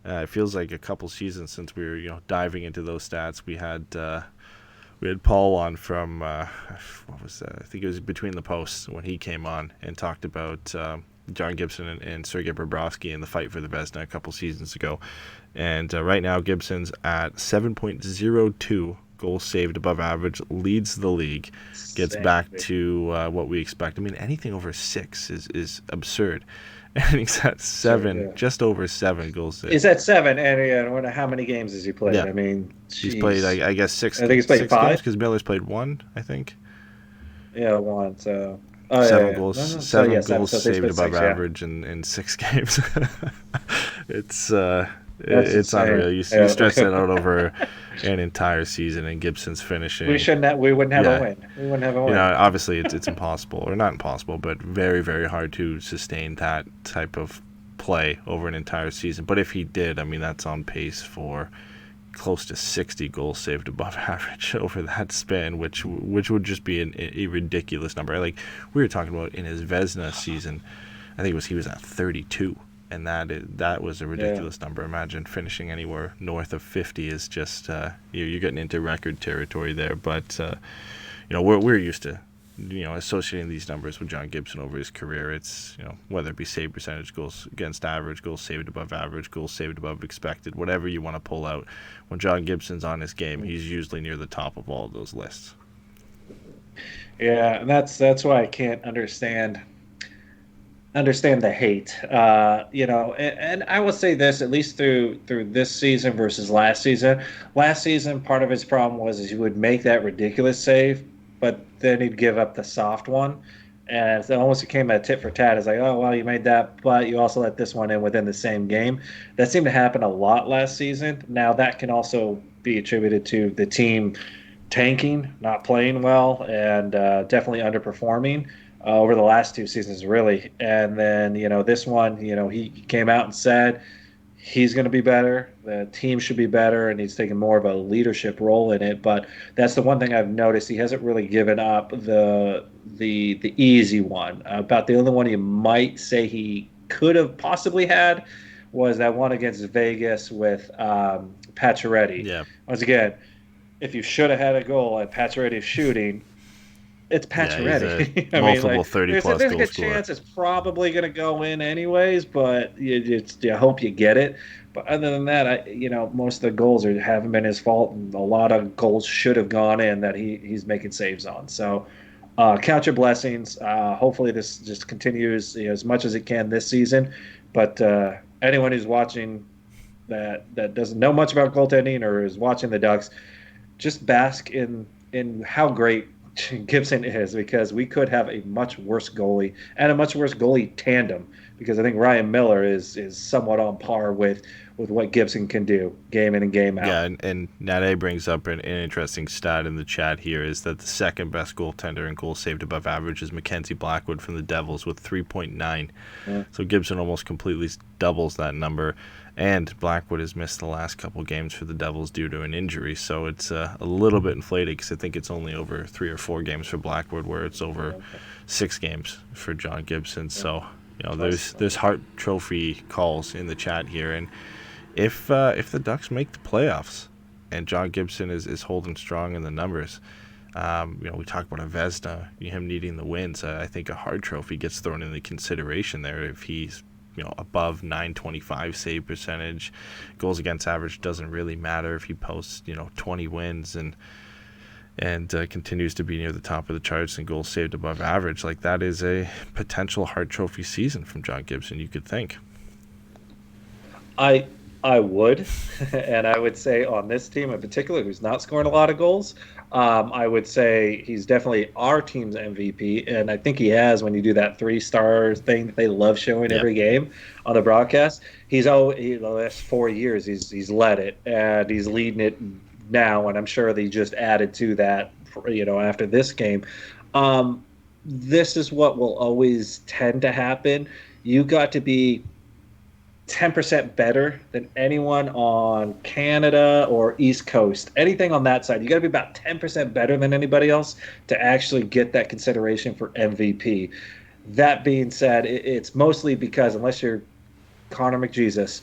It feels like a couple seasons since we were diving into those stats. We had Paul on from what was that? I think it was Between the Posts when he came on and talked about John Gibson and Sergei Bobrovsky in the fight for the Vezina a couple seasons ago. And right now Gibson's at 7.02 goals saved above average, leads the league, gets back to what we expect. I mean, anything over 6 is absurd. And he's at 7, just over 7 goals saved. He's at 7, and I wonder how many games has he played? Yeah. I mean, he's played, I guess, 6. I think he's played 5 because Miller's played 1, I think. Yeah, 1. So 7 goals, no. 7 so, goals saved above 6, average in 6 games. It's unreal. You stretch that out over an entire season, and Gibson's finishing. We wouldn't have a win. We wouldn't have a win. Obviously it's impossible, or not impossible, but very, very hard to sustain that type of play over an entire season. But if he did, I mean, that's on pace for close to 60 goals saved above average over that span, which would just be a ridiculous number. Like we were talking about in his Vezina season, I think he was at 32. And that was a ridiculous number. Imagine finishing anywhere north of 50 is just you're getting into record territory there. But we're used to associating these numbers with John Gibson over his career. It's whether it be save percentage, goals against average, goals saved above average, goals saved above expected, whatever you want to pull out. When John Gibson's on his game, he's usually near the top of all of those lists. Yeah, and that's why I can't understand the hate, and I will say this, at least through this season versus last season. Last season, part of his problem was he would make that ridiculous save, but then he'd give up the soft one, and it almost became a tit for tat. It's like, oh, well, you made that, but you also let this one in within the same game. That seemed to happen a lot last season. Now, that can also be attributed to the team tanking, not playing well, and definitely underperforming. Over the last 2 seasons, really. And then, this one, he came out and said he's going to be better. The team should be better, and he's taking more of a leadership role in it. But that's the one thing I've noticed. He hasn't really given up the easy one. About the only one you might say he could have possibly had was that one against Vegas with Pacioretty. Yeah. Once again, if you should have had a goal and Pacioretty's shooting, it's Pacioretty. Yeah, multiple 30-plus goal scorer. There's a good chance it's probably going to go in anyways, but you hope you get it. But other than that, most of the goals haven't been his fault, and a lot of goals should have gone in that he's making saves on. So count your blessings. Hopefully this just continues as much as it can this season. But anyone who's watching that doesn't know much about goaltending or is watching the Ducks, just bask in how great Gibson is, because we could have a much worse goalie and a much worse goalie tandem, because I think Ryan Miller is somewhat on par with what Gibson can do game in and game out. Yeah, and Nade brings up an interesting stat in the chat here, is that the second best goaltender in goals saved above average is Mackenzie Blackwood from the Devils with 3.9. Yeah. So Gibson almost completely doubles that number. And Blackwood has missed the last couple games for the Devils due to an injury, so it's a little bit inflated, because I think it's only over 3 or 4 games for Blackwood, where it's over 6 games for John Gibson. So there's Hart Trophy calls in the chat here, and if the Ducks make the playoffs and John Gibson is holding strong in the numbers, we talk about a Vezina, him needing the wins. I think a Hart Trophy gets thrown into consideration there if he's above 925 save percentage. Goals against average doesn't really matter if he posts 20 wins and continues to be near the top of the charts and goals saved above average. Like, that is a potential Hart Trophy season from John Gibson, you could think. I would, and I would say on this team in particular, who's not scoring a lot of goals, I would say he's definitely our team's MVP, and I think he has when you do that 3-star thing that they love showing every game on the broadcast. The last 4 years he's led it, and he's leading it now, and I'm sure they just added to that, after this game. This is what will always tend to happen. You got to be 10% better than anyone on Canada or East Coast. Anything on that side, you got to be about 10% better than anybody else to actually get that consideration for MVP. That being said, it's mostly because unless you're Connor McJesus,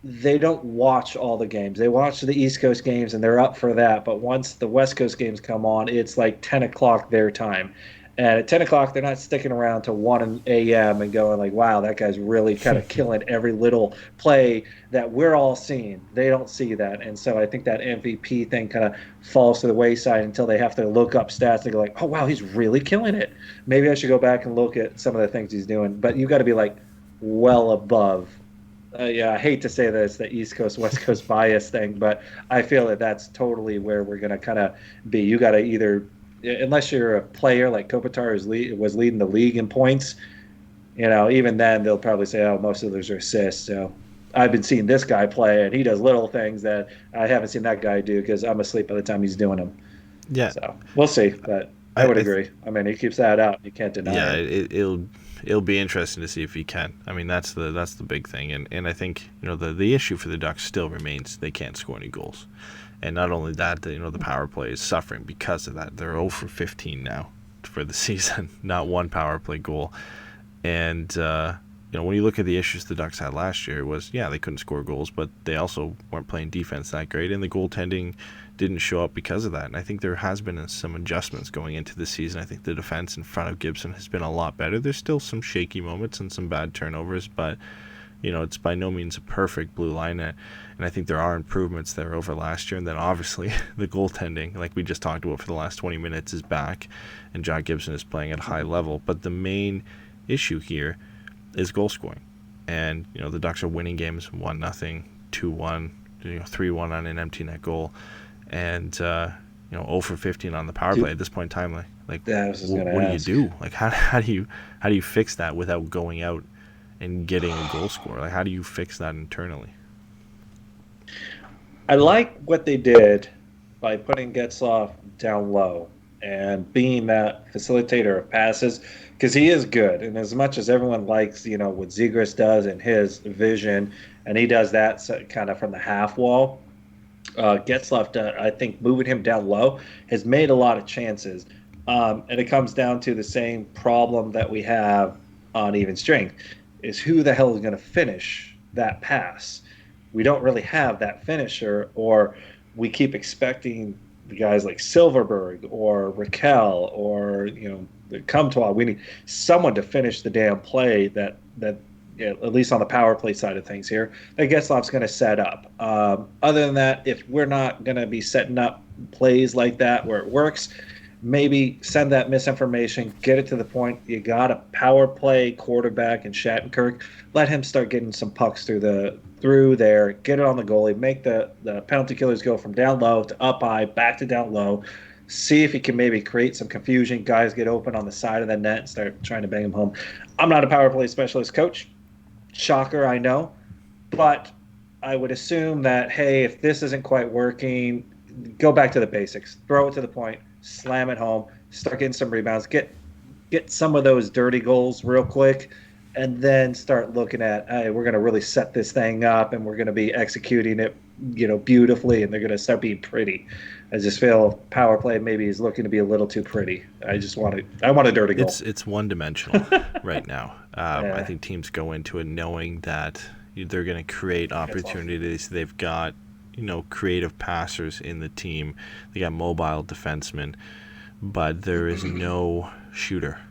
they don't watch all the games. They watch the East Coast games, and they're up for that. But once the West Coast games come on, it's like 10 o'clock their time. And at 10 o'clock, they're not sticking around to 1 a.m. and going like, wow, that guy's really kind of killing every little play that we're all seeing. They don't see that. And so I think that MVP thing kind of falls to the wayside until they have to look up stats and go like, oh, wow, he's really killing it. Maybe I should go back and look at some of the things he's doing. But you got to be like well above. I hate to say that it's the East Coast, West Coast bias thing, but I feel that that's totally where we're going to kind of be. You got to either – unless you're a player like Kopitar was leading the league in points, even then they'll probably say, oh, most of those are assists. So I've been seeing this guy play, and he does little things that I haven't seen that guy do because I'm asleep by the time he's doing them. Yeah. So we'll see, but I would agree. I mean, he keeps that out. You can't deny it. Yeah, it'll be interesting to see if he can. I mean, that's the big thing, and I think the issue for the Ducks still remains they can't score any goals. And not only that, the power play is suffering because of that. They're 0 for 15 now for the season, not one power play goal. And, when you look at the issues the Ducks had last year, it was, they couldn't score goals, but they also weren't playing defense that great, and the goaltending didn't show up because of that. And I think there has been some adjustments going into the season. I think the defense in front of Gibson has been a lot better. There's still some shaky moments and some bad turnovers, but it's by no means a perfect blue line, and I think there are improvements there over last year. And then obviously the goaltending, like we just talked about for the last 20 minutes, is back, and John Gibson is playing at a high level. But the main issue here is goal scoring, and the Ducks are winning games 1-0, 2-1, 3-1 on an empty net goal, and 0 for 15 on the power play at this point in time. What do you do? Like how do you fix that without going out and getting a goal scorer? Like, how do you fix that internally? I like what they did by putting Getzlaf down low and being that facilitator of passes, because he is good. And as much as everyone likes, what Zegras does and his vision, and he does that kind of from the half wall, Getzlaf, I think moving him down low has made a lot of chances. And it comes down to the same problem that we have on even strength. Is who the hell is going to finish that pass? We don't really have that finisher, or we keep expecting the guys like Silverberg or Raquel or Comtois. We need someone to finish the damn play that at least on the power play side of things here, that Getzlaf's going to set up. Other than that, if we're not going to be setting up plays like that where it works, maybe send that misinformation, get it to the point. You got a power play quarterback in Shattenkirk. Let him start getting some pucks through there, get it on the goalie, make the penalty killers go from down low to up high, back to down low. See if he can maybe create some confusion. Guys get open on the side of the net and start trying to bang them home. I'm not a power play specialist coach. Shocker, I know. But I would assume that, hey, if this isn't quite working, go back to the basics. Throw it to the point. Slam it home, start getting some rebounds, get some of those dirty goals real quick, and then start looking at, hey, we're going to really set this thing up, and we're going to be executing it, beautifully, and they're going to start being pretty. I just feel power play maybe is looking to be a little too pretty. I want a dirty goal. It's one-dimensional right now. I think teams go into it knowing that they're going to create opportunities. They've got creative passers in the team. They got mobile defensemen, but there is no shooter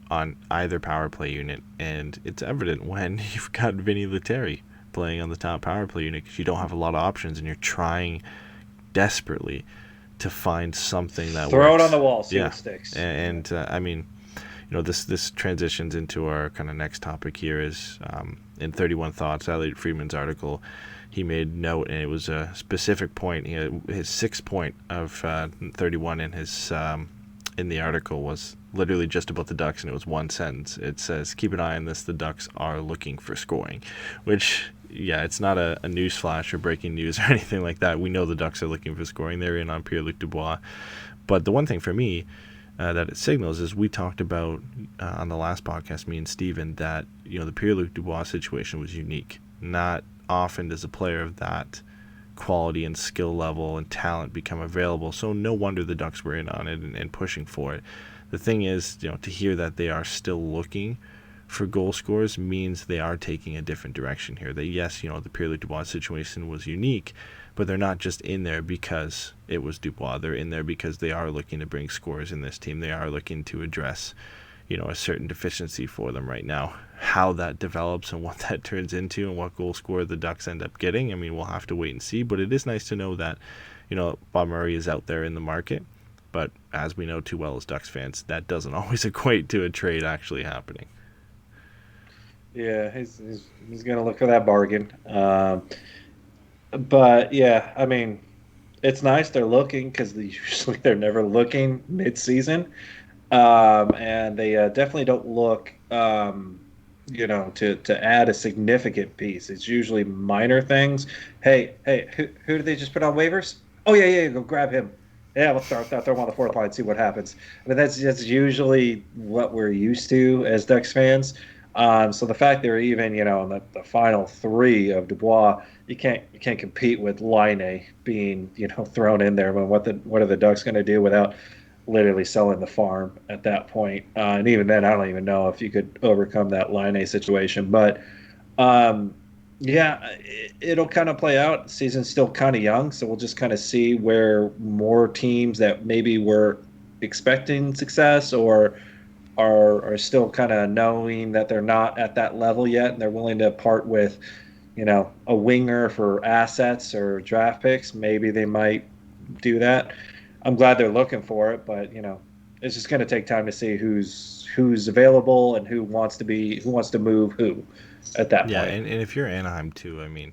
on either power play unit, and it's evident when you've got Vinny Lettieri playing on the top power play unit because you don't have a lot of options and you're trying desperately to find something that throw works. it on the wall, see what sticks. And I mean, this transitions into our kind of next topic here is in 31 Thoughts, Elliotte Friedman's article. He made note, and it was a specific point. His 6th point of 31 in his in the article was literally just about the Ducks, and it was one sentence. It says, "Keep an eye on this. The Ducks are looking for scoring," which, yeah, it's not a news flash or breaking news or anything like that. We know the Ducks are looking for scoring. They're in on Pierre-Luc Dubois. But the one thing for me that it signals is we talked about on the last podcast, me and Steven, that the Pierre-Luc Dubois situation was unique. Not often does a player of that quality and skill level and talent become available, so no wonder the Ducks were in on it and pushing for it. The thing is, to hear that they are still looking for goal scorers means they are taking a different direction here. That yes, the Pierre-Luc Dubois situation was unique, but they're not just in there because it was Dubois. They're in there because they are looking to bring scorers in this team. They are looking to address a certain deficiency for them right now. How that develops and what that turns into and what goal scorer the Ducks end up getting, I mean, we'll have to wait and see. But it is nice to know that, Bob Murray is out there in the market. But as we know too well as Ducks fans, that doesn't always equate to a trade actually happening. Yeah, he's going to look for that bargain. But, yeah, I mean, it's nice they're looking because usually they're never looking mid-season. And they definitely don't look, to add a significant piece. It's usually minor things. Hey, who did they just put on waivers? Oh, yeah, go grab him. Yeah, we'll throw him on the fourth line, see what happens. I mean, that's usually what we're used to as Ducks fans. So the fact they're even, in the final 3 of Dubois, you can't compete with Laine being, thrown in there. I mean, what are the Ducks going to do without literally selling the farm at that point? And even then, I don't even know if you could overcome that Laine situation. But it'll kind of play out. The season's still kind of young, so we'll just kind of see where more teams that maybe were expecting success or are still kind of knowing that they're not at that level yet, and they're willing to part with, a winger for assets or draft picks. Maybe they might do that. I'm glad they're looking for it, but it's just going to take time to see who's available and who wants to move who at that point. Yeah, and if you're Anaheim too, I mean,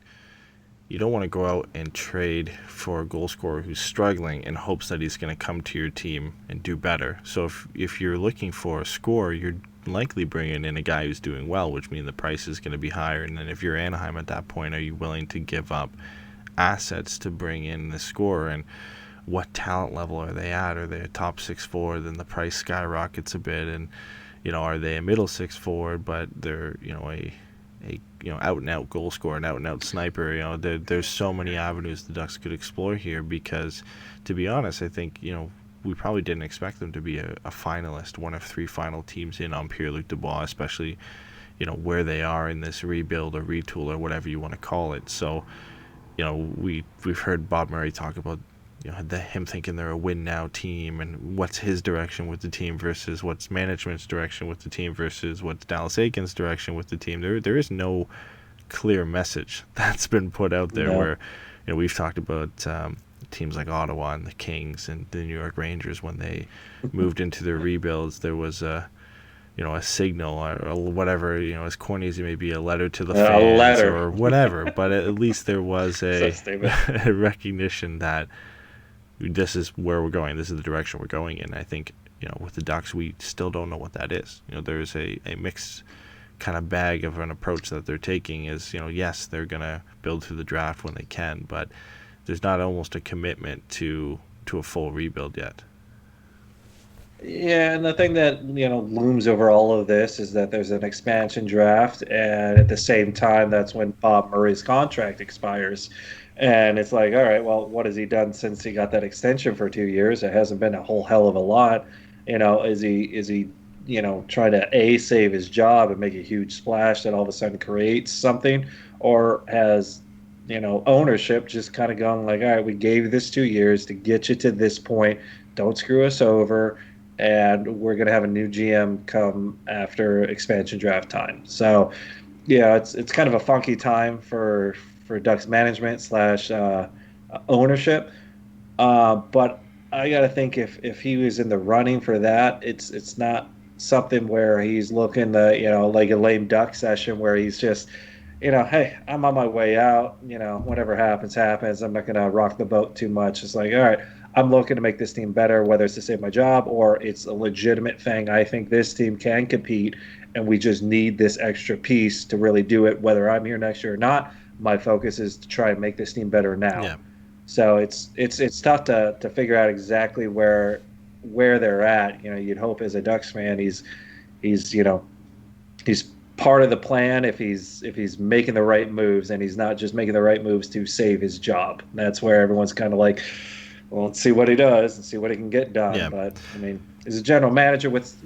you don't want to go out and trade for a goal scorer who's struggling in hopes that he's going to come to your team and do better. So if you're looking for a scorer, you're likely bringing in a guy who's doing well, which means the price is going to be higher. And then if you're Anaheim at that point, are you willing to give up assets to bring in the scorer? And what talent level are they at? Are they a top 6 forward? Then the price skyrockets a bit. And are they a middle 6 forward, but they're a out and out goal scorer, an out and out sniper? There's so many avenues the Ducks could explore here because, to be honest, I think we probably didn't expect them to be a finalist, one of 3 final teams in on Pierre-Luc Dubois, especially where they are in this rebuild or retool or whatever you want to call it. So we've heard Bob Murray talk about him thinking they're a win now team, and what's his direction with the team versus what's management's direction with the team versus what's Dallas Aiken's direction with the team. There is no clear message that's been put out there. No. Where we've talked about teams like Ottawa and the Kings and the New York Rangers when they moved into their rebuilds. There was a signal or whatever, as corny as it may be, a letter to the fans or whatever. But at least there was a recognition that this is where we're going. This is the direction we're going in. I think, with the Ducks, we still don't know what that is. There's a mixed kind of bag of an approach that they're taking is, yes, they're going to build through the draft when they can, but there's not almost a commitment to a full rebuild yet. Yeah, and the thing that, looms over all of this is that there's an expansion draft, and at the same time, that's when Bob Murray's contract expires. And it's like, all right, well, what has he done since he got that extension for 2 years? It hasn't been a whole hell of a lot. Is he trying to save his job and make a huge splash that all of a sudden creates something, or has ownership just kind of gone like, all right, we gave you this 2 years to get you to this point. Don't screw us over. and we're going to have a new GM come after expansion draft time. So, yeah, it's kind of a funky time for Ducks management slash ownership. But I got to think if he was in the running for that, it's not something where he's looking to, like a lame duck session where he's just, hey, I'm on my way out. Whatever happens, happens. I'm not going to rock the boat too much. It's like, all right, I'm looking to make this team better, whether it's to save my job or it's a legitimate thing. I think this team can compete, and we just need this extra piece to really do it, whether I'm here next year or not. My focus is to try and make this team better now. Yeah. So it's tough to figure out exactly where they're at. You'd hope as a Ducks fan he's part of the plan if he's making the right moves, and he's not just making the right moves to save his job. That's where everyone's kind of like, well, let's see what he does and see what he can get done. Yeah. But I mean, as a general manager with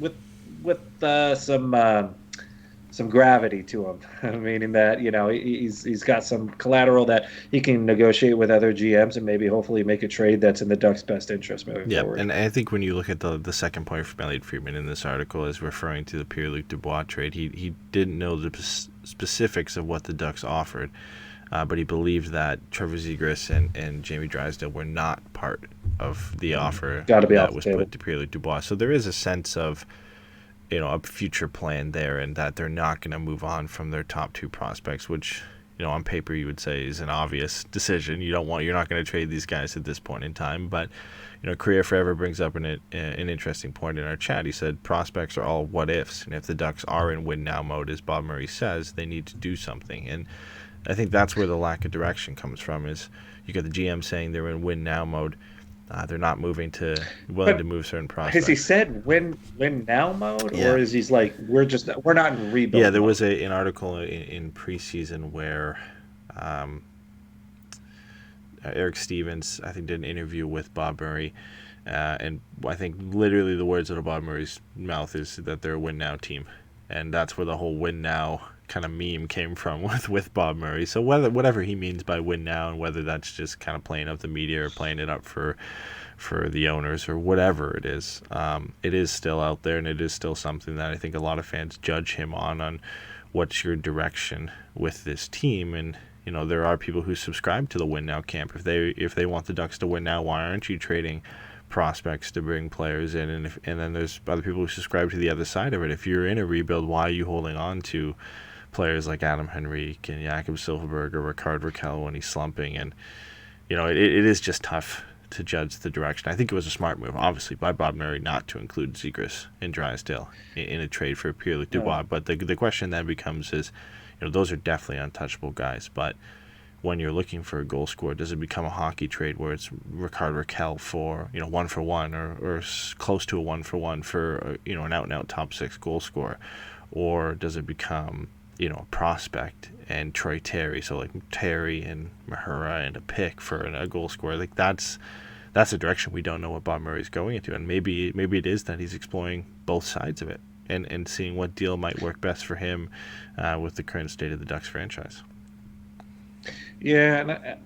some gravity to him, meaning that he's got some collateral that he can negotiate with other GMs and maybe hopefully make a trade that's in the Ducks' best interest moving forward. And I think when you look at the second point from Elliotte Friedman in this article is referring to the Pierre-Luc Dubois trade. He didn't know the specifics of what the Ducks offered, but he believed that Trevor Zegras and Jamie Drysdale were not part of the offer that was put to Pierre-Luc Dubois. So there is a sense of a future plan there, and that they're not going to move on from their top two prospects, which, on paper you would say is an obvious decision. You're not going to trade these guys at this point in time. But, Korea Forever brings up an interesting point in our chat. He said prospects are all what ifs, and if the Ducks are in win now mode, as Bob Murray says, they need to do something. And I think that's where the lack of direction comes from. Is you got the GM saying they're in win now mode. They're not willing to move certain prospects. Has he said win now mode, or is he's like we're not in rebuild? Yeah, there was an article in preseason where Eric Stevens, I think, did an interview with Bob Murray, and I think literally the words out of Bob Murray's mouth is that they're a win now team, and that's where the whole win now kind of meme came from with Bob Murray. So whatever he means by win now, and whether that's just kind of playing up the media or playing it up for the owners or whatever it is still out there, and it is still something that I think a lot of fans judge him on what's your direction with this team. And there are people who subscribe to the win now camp. If they want the Ducks to win now, why aren't you trading prospects to bring players in? And then there's other people who subscribe to the other side of it. If you're in a rebuild, why are you holding on to players like Adam Henrique and Jakob Silfverberg or Rickard Rakell when he's slumping? And it is just tough to judge the direction. I think it was a smart move, obviously, by Bob Murray not to include Zegras and Drysdale in a trade for Pierre-Luc Dubois. But the question then becomes is, those are definitely untouchable guys. But when you're looking for a goal scorer, does it become a hockey trade where it's Rickard Rakell for 1-for-1 or close to a 1-for-1 for an out-and-out top six goal scorer? Or does it become a prospect and Troy Terry, so like Terry and Mahura and a pick for a goal scorer? Like that's a direction we don't know what Bob Murray's going into, and maybe it is that he's exploring both sides of it and seeing what deal might work best for him with the current state of the Ducks franchise. Yeah,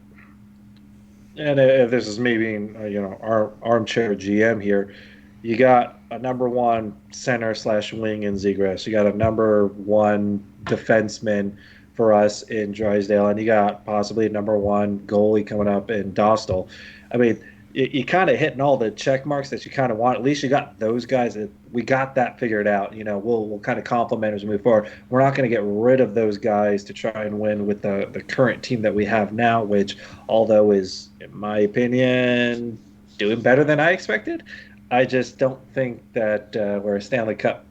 and if this is me being our armchair GM here, you got a number one center / wing in Zegras. You got a number one defenseman for us in Drysdale, and you got possibly a number one goalie coming up in Dostal. I mean, you kind of hitting all the check marks that you kind of want. At least you got those guys. We got that figured out. We'll kind of complement as we move forward. We're not going to get rid of those guys to try and win with the current team that we have now, which, although is, in my opinion, doing better than I expected, I just don't think that we're a Stanley Cup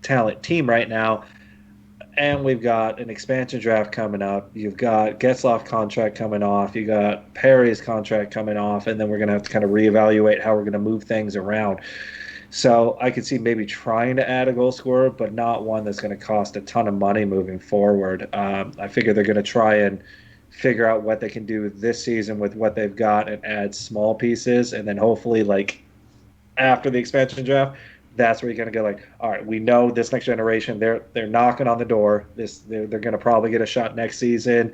talent team right now. And we've got an expansion draft coming up. You've got Getzlaf contract coming off. You got Perry's contract coming off. And then we're going to have to kind of reevaluate how we're going to move things around. So I could see maybe trying to add a goal scorer, but not one that's going to cost a ton of money moving forward. I figure they're going to try and figure out what they can do this season with what they've got and add small pieces. And then hopefully, like, after the expansion draft, that's where you're going to go like, all right, we know this next generation, they're knocking on the door. They're going to probably get a shot next season.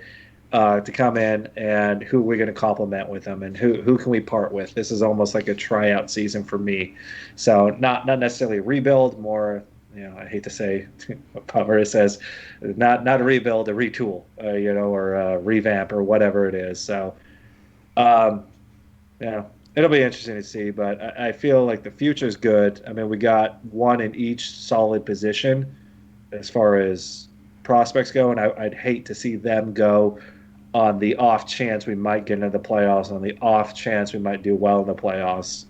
to come in, and who we're going to complement with them, and who can we part with. This is almost like a tryout season for me. So not necessarily a rebuild, more, I hate to say what Power says, not a rebuild, a retool, or a revamp or whatever it is. So, it'll be interesting to see, but I feel like the future's good. I mean, we got one in each solid position as far as prospects go, and I'd hate to see them go on the off chance we might get into the playoffs, on the off chance we might do well in the playoffs,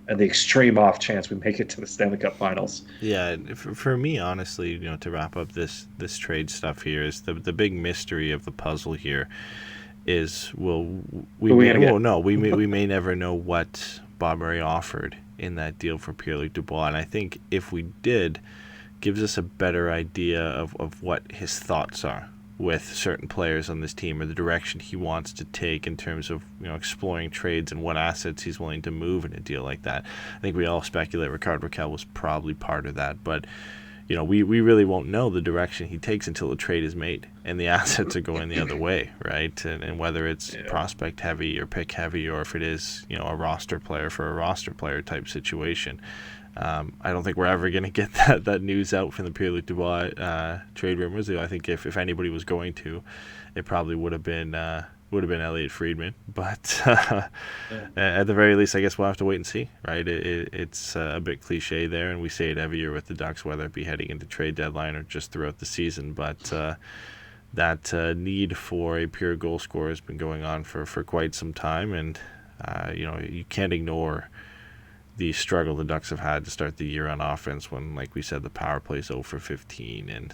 and the extreme off chance we make it to the Stanley Cup Finals. Yeah, for me, honestly, to wrap up this trade stuff here, is the big mystery of the puzzle here is we may never know what Bob Murray offered in that deal for Pierre-Luc Dubois, and I think if we did, gives us a better idea of what his thoughts are with certain players on this team, or the direction he wants to take in terms of exploring trades and what assets he's willing to move in a deal like that. I think we all speculate Rickard Rakell was probably part of that, but we really won't know the direction he takes until the trade is made and the assets are going the other way, right? And whether it's prospect heavy or pick heavy, or if it is a roster player for a roster player type situation. I don't think we're ever going to get that news out from the Pierre-Luc Dubois trade rumors. I think if anybody was going to, it probably would have been Elliotte Friedman. But at the very least, I guess we'll have to wait and see, right? It's a bit cliche there, and we say it every year with the Ducks, whether it be heading into trade deadline or just throughout the season. But that need for a pure goal scorer has been going on for quite some time, and you can't ignore the struggle the Ducks have had to start the year on offense when, like we said, the power play is 0 for 15, and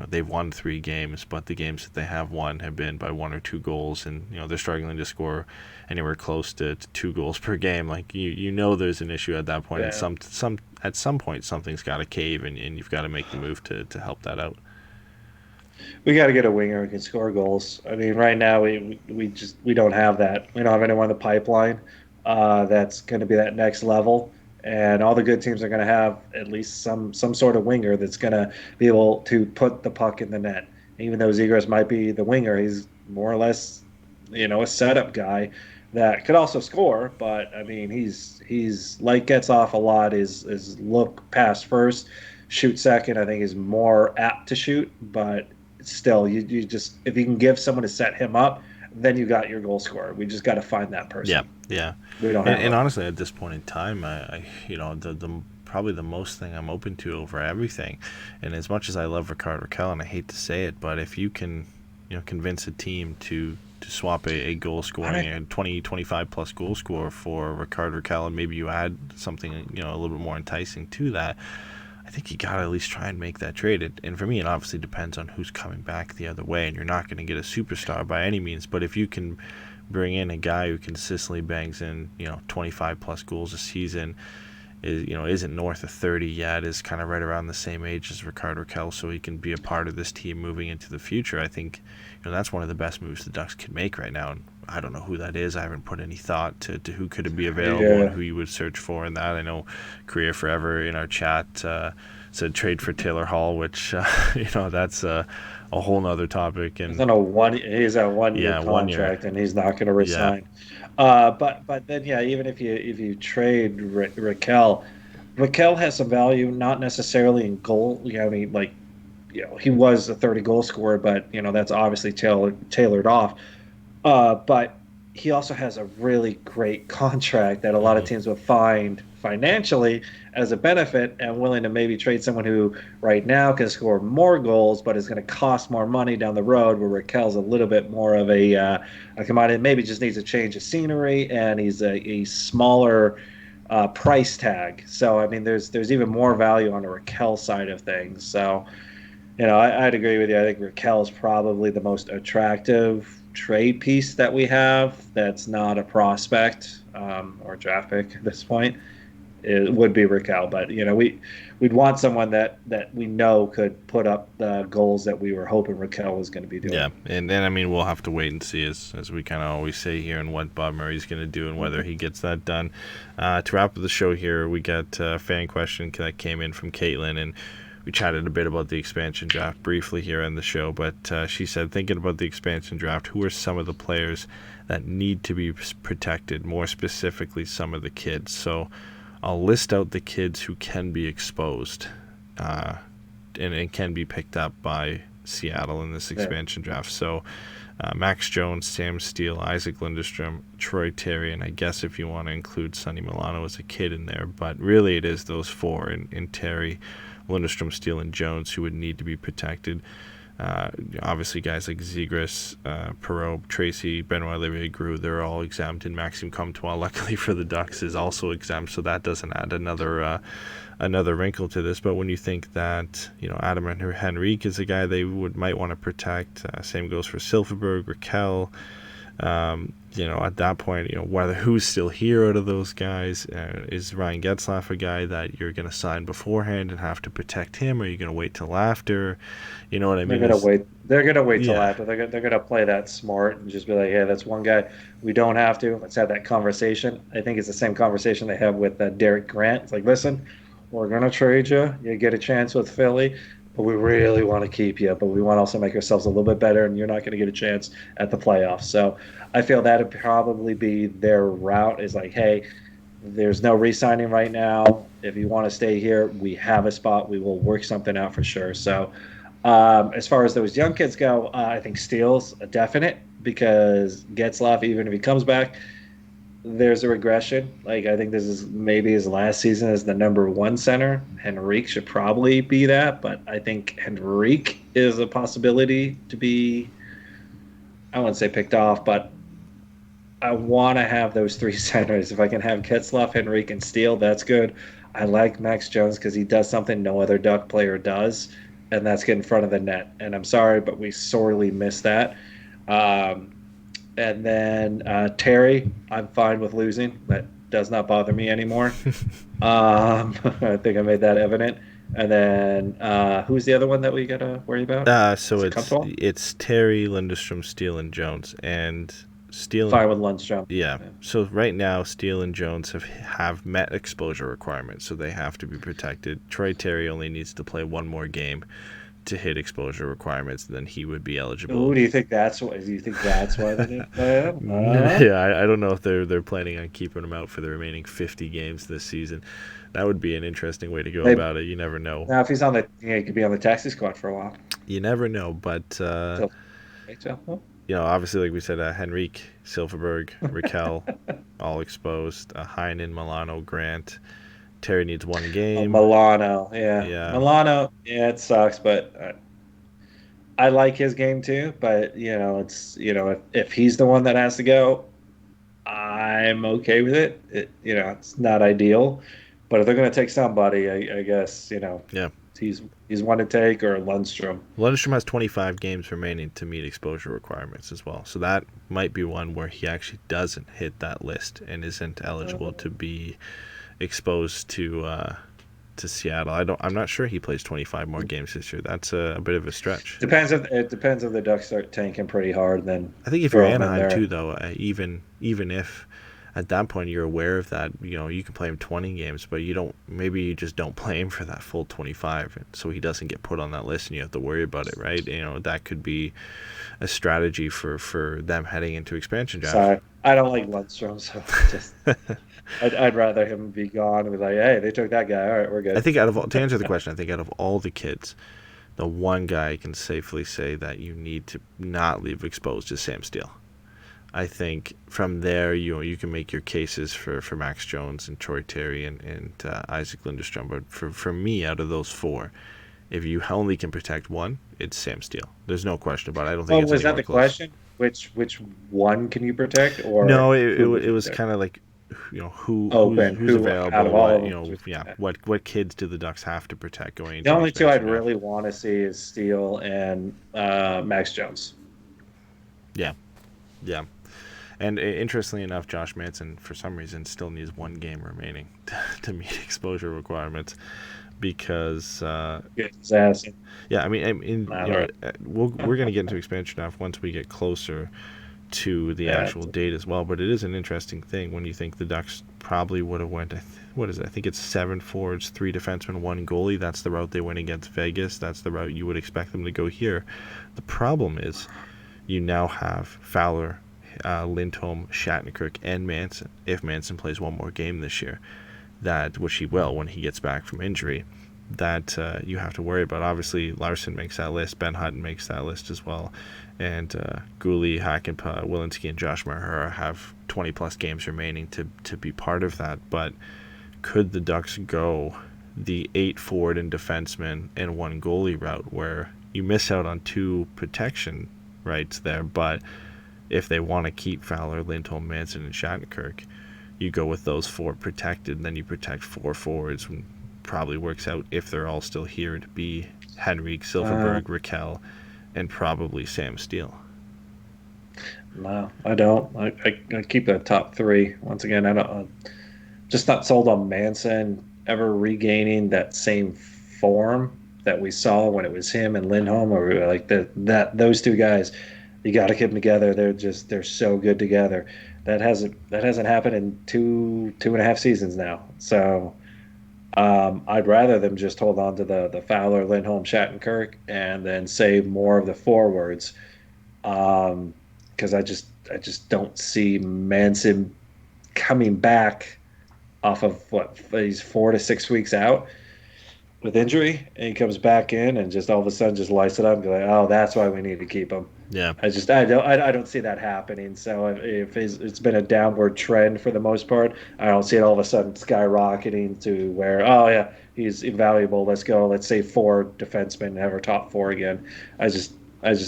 they've won 3 games, but the games that they have won have been by 1 or 2 goals, and they're struggling to score anywhere close to 2 goals per game. Like there's an issue at that point, and at some point something's got to cave, and you've got to make the move to help that out. We got to get a winger who can score goals. I mean, right now we don't have that. We don't have anyone in the pipeline that's going to be that next level, and all the good teams are going to have at least some sort of winger that's going to be able to put the puck in the net. Even though Zegras might be the winger, he's more or less a setup guy that could also score, but I mean he's like gets off a lot, is look pass first, shoot second. I think is more apt to shoot, but still you just, if you can give someone to set him up, then you got your goal scorer. We just got to find that person. Yeah. We don't have and honestly, at this point in time, I probably the most thing I'm open to over everything, and as much as I love Rickard Rakell, and I hate to say it, but if you can convince a team to swap a goal scoring, a 20-25 plus goal scorer for Rickard Rakell, and maybe you add something a little bit more enticing to that, I think you got to at least try and make that trade. And for me, it obviously depends on who's coming back the other way, and you're not going to get a superstar by any means, but if you can bring in a guy who consistently bangs in 25 plus goals a season, isn't north of 30 yet, is kind of right around the same age as Rickard Rakell, so he can be a part of this team moving into the future. I think that's one of the best moves the Ducks can make right now, and I don't know who that is. I haven't put any thought to who could be available and who you would search for in that. I know Korea Forever in our chat said trade for Taylor Hall, which that's a whole nother topic. And he's on a one-year contract, and he's not going to resign. But then even if you trade Rakell has some value, not necessarily in goal. He was a 30 goal scorer, but that's obviously tailored off. But he also has a really great contract that a lot of teams will find financially as a benefit, and willing to maybe trade someone who right now can score more goals but is going to cost more money down the road, where Rakell's a little bit more of a commodity, maybe just needs a change of scenery, and he's a smaller price tag. So I mean there's even more value on the Rakell side of things. So I'd agree with you. I think Rakell is probably the most attractive trade piece that we have that's not a prospect or draft pick at this point. It would be Rakell, but we'd want someone that we know could put up the goals that we were hoping Rakell was going to be doing. Yeah, and I mean we'll have to wait and see, as we kind of always say here, and what Bob Murray's going to do and whether he gets that done. To wrap up the show here, we got a fan question that came in from Caitlin, and we chatted a bit about the expansion draft briefly here on the show, but she said, thinking about the expansion draft, who are some of the players that need to be protected, more specifically some of the kids? So I'll list out the kids who can be exposed and can be picked up by Seattle in this expansion draft. So Max Jones, Sam Steele, Isaac Lindstrom, Troy Terry, and I guess if you want to include Sonny Milano as a kid in there, but really it is those four in Terry, Lindstrom, Steele, and Jones who would need to be protected. Obviously guys like Zegras, Perreault, Tracy, Benoit Olivier Gru, they're all exempt, and Maxime Comtois, luckily for the Ducks, is also exempt, so that doesn't add another wrinkle to this. But when you think that, Adam Henrique is a guy they might want to protect, same goes for Silfverberg, Raquel. At that point, whether who's still here out of those guys, is Ryan Getzlaf a guy that you're going to sign beforehand and have to protect him, or are you going to wait till after? You know what I mean? They're going to wait till after. They're going to play that smart and just be like, hey, that's one guy we don't have to. Let's have that conversation. I think it's the same conversation they have with Derek Grant. It's like, listen, we're going to trade you. You get a chance with Philly, but we really want to keep you. But we want to also make ourselves a little bit better, and you're not going to get a chance at the playoffs. So I feel that would probably be their route, is like, hey, there's no re-signing right now. If you want to stay here, we have a spot. We will work something out for sure. So as far as those young kids go, I think Steele's a definite, because Getzlaf, even if he comes back, there's a regression. Like, I think this is maybe his last season as the number one center. Henrique should probably be that, but I think Henrique is a possibility to be, I wouldn't say picked off, but I want to have those three centers. If I can have Getzlaf, Henrique, and Steele, that's good. I like Max Jones because he does something no other Duck player does, and that's get in front of the net. And I'm sorry, but we sorely miss that. And then Terry, I'm fine with losing. That does not bother me anymore. I think I made that evident. And then who's the other one that we got to worry about? So it's Terry, Lindstrom, Steele, and Jones. And Steele, fine with Lundstrom. Yeah. So right now, Steele and Jones have met exposure requirements, so they have to be protected. Troy Terry only needs to play one more game to hit exposure requirements, then he would be eligible. Ooh, do you think that's why? Do you think that's why they didn't play him? Yeah, I don't know if they're planning on keeping him out for the remaining 50 games this season. That would be an interesting way to go about it. You never know. Now, if he's he could be on the taxi squad for a while. You never know, but obviously, like we said, Henrique, Silfverberg, Raquel, all exposed. Heinen, Milano, Grant. Terry needs one game. Milano, Milano, it sucks, but I like his game too. But it's if he's the one that has to go, I'm okay with it. It's not ideal, but if they're going to take somebody, I guess he's one to take, or Lundstrom. Lundstrom has 25 games remaining to meet exposure requirements as well, so that might be one where he actually doesn't hit that list and isn't eligible to be exposed to Seattle. I'm not sure he plays 25 more games this year. That's a bit of a stretch. Depends if the Ducks start tanking pretty hard. Then I think if you're Anaheim too, though, even if at that point you're aware of that, you can play him 20 games, but maybe you just don't play him for that full 25, so he doesn't get put on that list, and you have to worry about it, right? That could be a strategy for them heading into expansion draft. Sorry, I don't like Lundstrom, so just. I'd rather him be gone and be like, hey, they took that guy. All right, we're good. I think to answer the question, I think out of all the kids, the one guy I can safely say that you need to not leave exposed is Sam Steele. I think from there, you can make your cases for Max Jones and Troy Terry and Isaac Lindstrom. But for me, out of those four, if you only can protect one, it's Sam Steele. There's no question about it. I don't think it's was that the close. Question? Which one can you protect? Or no, it was kind of like, who's available, what kids do the Ducks have to protect going into the only two I'd really want to see is Steele and Max Jones. Yeah And interestingly enough, Josh Manson for some reason still needs one game remaining to meet exposure requirements, because we're going to get into expansion draft once we get closer to the actual date as well. But it is an interesting thing when you think the Ducks probably would have went. What is it? I think it's 7 forwards, 3 defensemen, 1 goalie. That's the route they went against Vegas. That's the route you would expect them to go here. The problem is you now have Fowler, Lindholm, Shattenkirk, and Manson. If Manson plays one more game this year, which he will when he gets back from injury, that you have to worry about. Obviously, Larson makes that list. Ben Hutton makes that list as well. And Goulet, Hakanpaa, Welinski, and Josh Mahura have 20-plus games remaining to be part of that. But could the Ducks go the 8 forward and defenseman and 1 goalie route where you miss out on 2 protection rights there, but if they want to keep Fowler, Lindholm, Manson, and Shattenkirk, you go with those 4 protected, and then you protect 4 forwards, and probably works out, if they're all still here, to be Henrique, Silfverberg, Raquel, and probably Sam Steele. No, I don't. I keep the top 3. Once again, I don't. Just not sold on Manson ever regaining that same form that we saw when it was him and Lindholm, or like those 2 guys. You got to keep them together. They're so good together. That hasn't happened in two and a half seasons now. So I'd rather them just hold on to the Fowler, Lindholm, Shattenkirk, and then save more of the forwards. Because I just don't see Manson coming back off of he's 4 to 6 weeks out with injury, and he comes back in and just all of a sudden just lights it up and go, oh, that's why we need to keep him. Yeah, I don't see that happening. So if it's been a downward trend for the most part, I don't see it all of a sudden skyrocketing to where, oh yeah, he's invaluable. Let's go. Let's say 4 defensemen and have our top 4 again. I just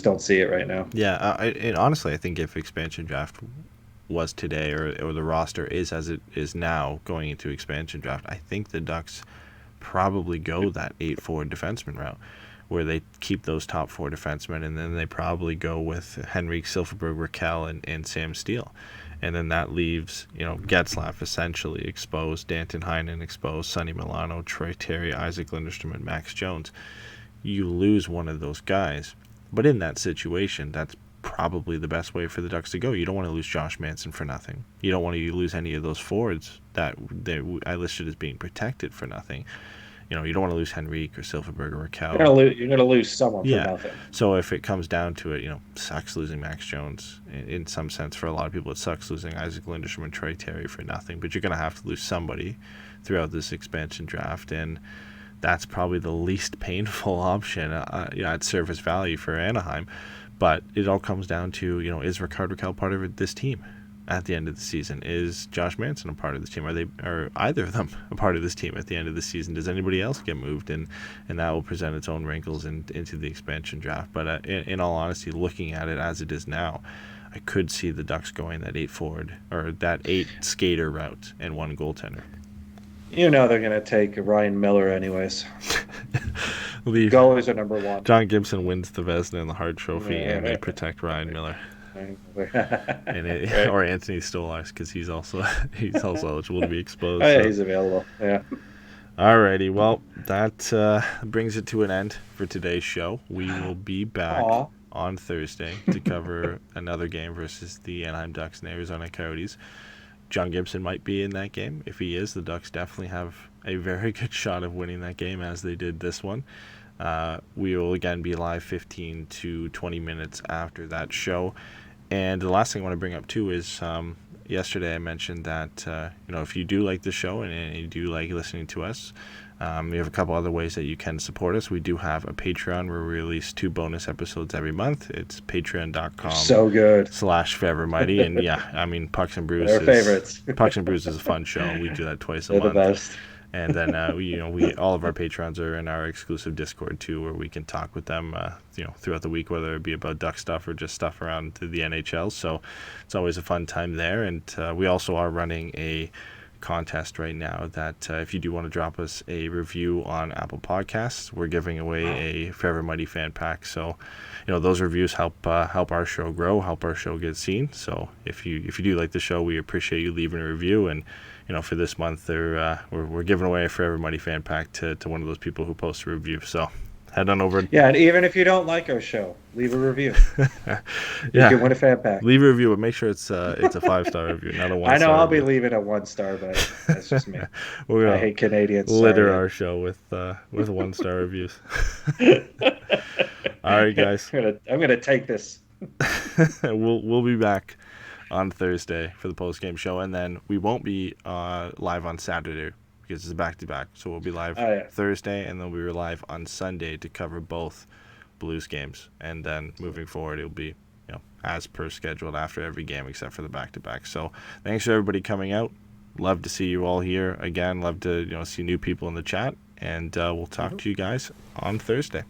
don't see it right now. Yeah, and honestly, I think if expansion draft was today, or the roster is as it is now going into expansion draft, I think the Ducks probably go that 8 forward defenseman route, where they keep those top 4 defensemen, and then they probably go with Henrique, Silfverberg, Raquel, and Sam Steele. And then that leaves, Getzlaf essentially exposed, Danton Heinen exposed, Sonny Milano, Troy Terry, Isaac Linderstrom, and Max Jones. You lose one of those guys. But in that situation, that's probably the best way for the Ducks to go. You don't want to lose Josh Manson for nothing. You don't want to lose any of those forwards that I listed as being protected for nothing. You don't want to lose Henrique or Silfverberg or Raquel. You're gonna lose someone for nothing. So if it comes down to it, sucks losing Max Jones. In some sense, for a lot of people, it sucks losing Isaac Linderstrom and Troy Terry for nothing. But you're going to have to lose somebody throughout this expansion draft, and that's probably the least painful option at surface value for Anaheim. But it all comes down to, is Rickard Raquel part of this team at the end of the season? Is Josh Manson a part of this team? Are either of them a part of this team at the end of the season? Does anybody else get moved? And that will present its own wrinkles into the expansion draft. But in all honesty, looking at it as it is now, I could see the Ducks going that 8 forward, or that 8 skater route, and 1 goaltender. They're going to take Ryan Miller anyways. Goalies are number 1. John Gibson wins the Vezina and the Hart Trophy, and they protect Ryan Miller. Or Anthony Stolarz, because he's also eligible to be exposed. Oh, yeah, he's available. Yeah. Alrighty, well, that brings it to an end for today's show. We will be back on Thursday to cover another game versus the Anaheim Ducks and Arizona Coyotes. John Gibson might be in that game. If he is, the Ducks definitely have a very good shot of winning that game, as they did this one. We will again be live 15 to 20 minutes after that show. And the last thing I want to bring up too is yesterday I mentioned that if you do like the show and you do like listening to us, we have a couple other ways that you can support us. We do have a Patreon where we release 2 bonus episodes every month. It's patreon.com. So good. /Forever Mighty. And yeah, Pucks and Brews. They're favorites. Pucks and Brews is a fun show. We do that twice a month. They're the best. And then we all of our patrons are in our exclusive Discord too, where we can talk with them throughout the week, whether it be about Duck stuff or just stuff around the NHL. So it's always a fun time there. And we also are running a contest right now that if you do want to drop us a review on Apple Podcasts, we're giving away a Forever Mighty fan pack. So those reviews help our show grow, help our show get seen. So if you do like the show, we appreciate you leaving a review. And for this month, we're giving away a Forever Mighty fan pack to one of those people who posts a review. So head on over. Yeah, and even if you don't like our show, leave a review. You can win a fan pack. Leave a review, but make sure it's a 5-star review, not a 1-star. I know I'll review. be leaving a 1-star, but that's just me. I hate Canadians. Litter our show with 1-star reviews. All right, guys. I'm gonna take this. We'll be back on Thursday for the post-game show, and then we won't be live on Saturday because it's a back-to-back. So we'll be live Thursday, and then we were live on Sunday to cover both Blues games. And then moving forward, it'll be as per scheduled after every game except for the back-to-back. So thanks for everybody coming out. Love to see you all here again. Love to see new people in the chat, and we'll talk to you guys on Thursday.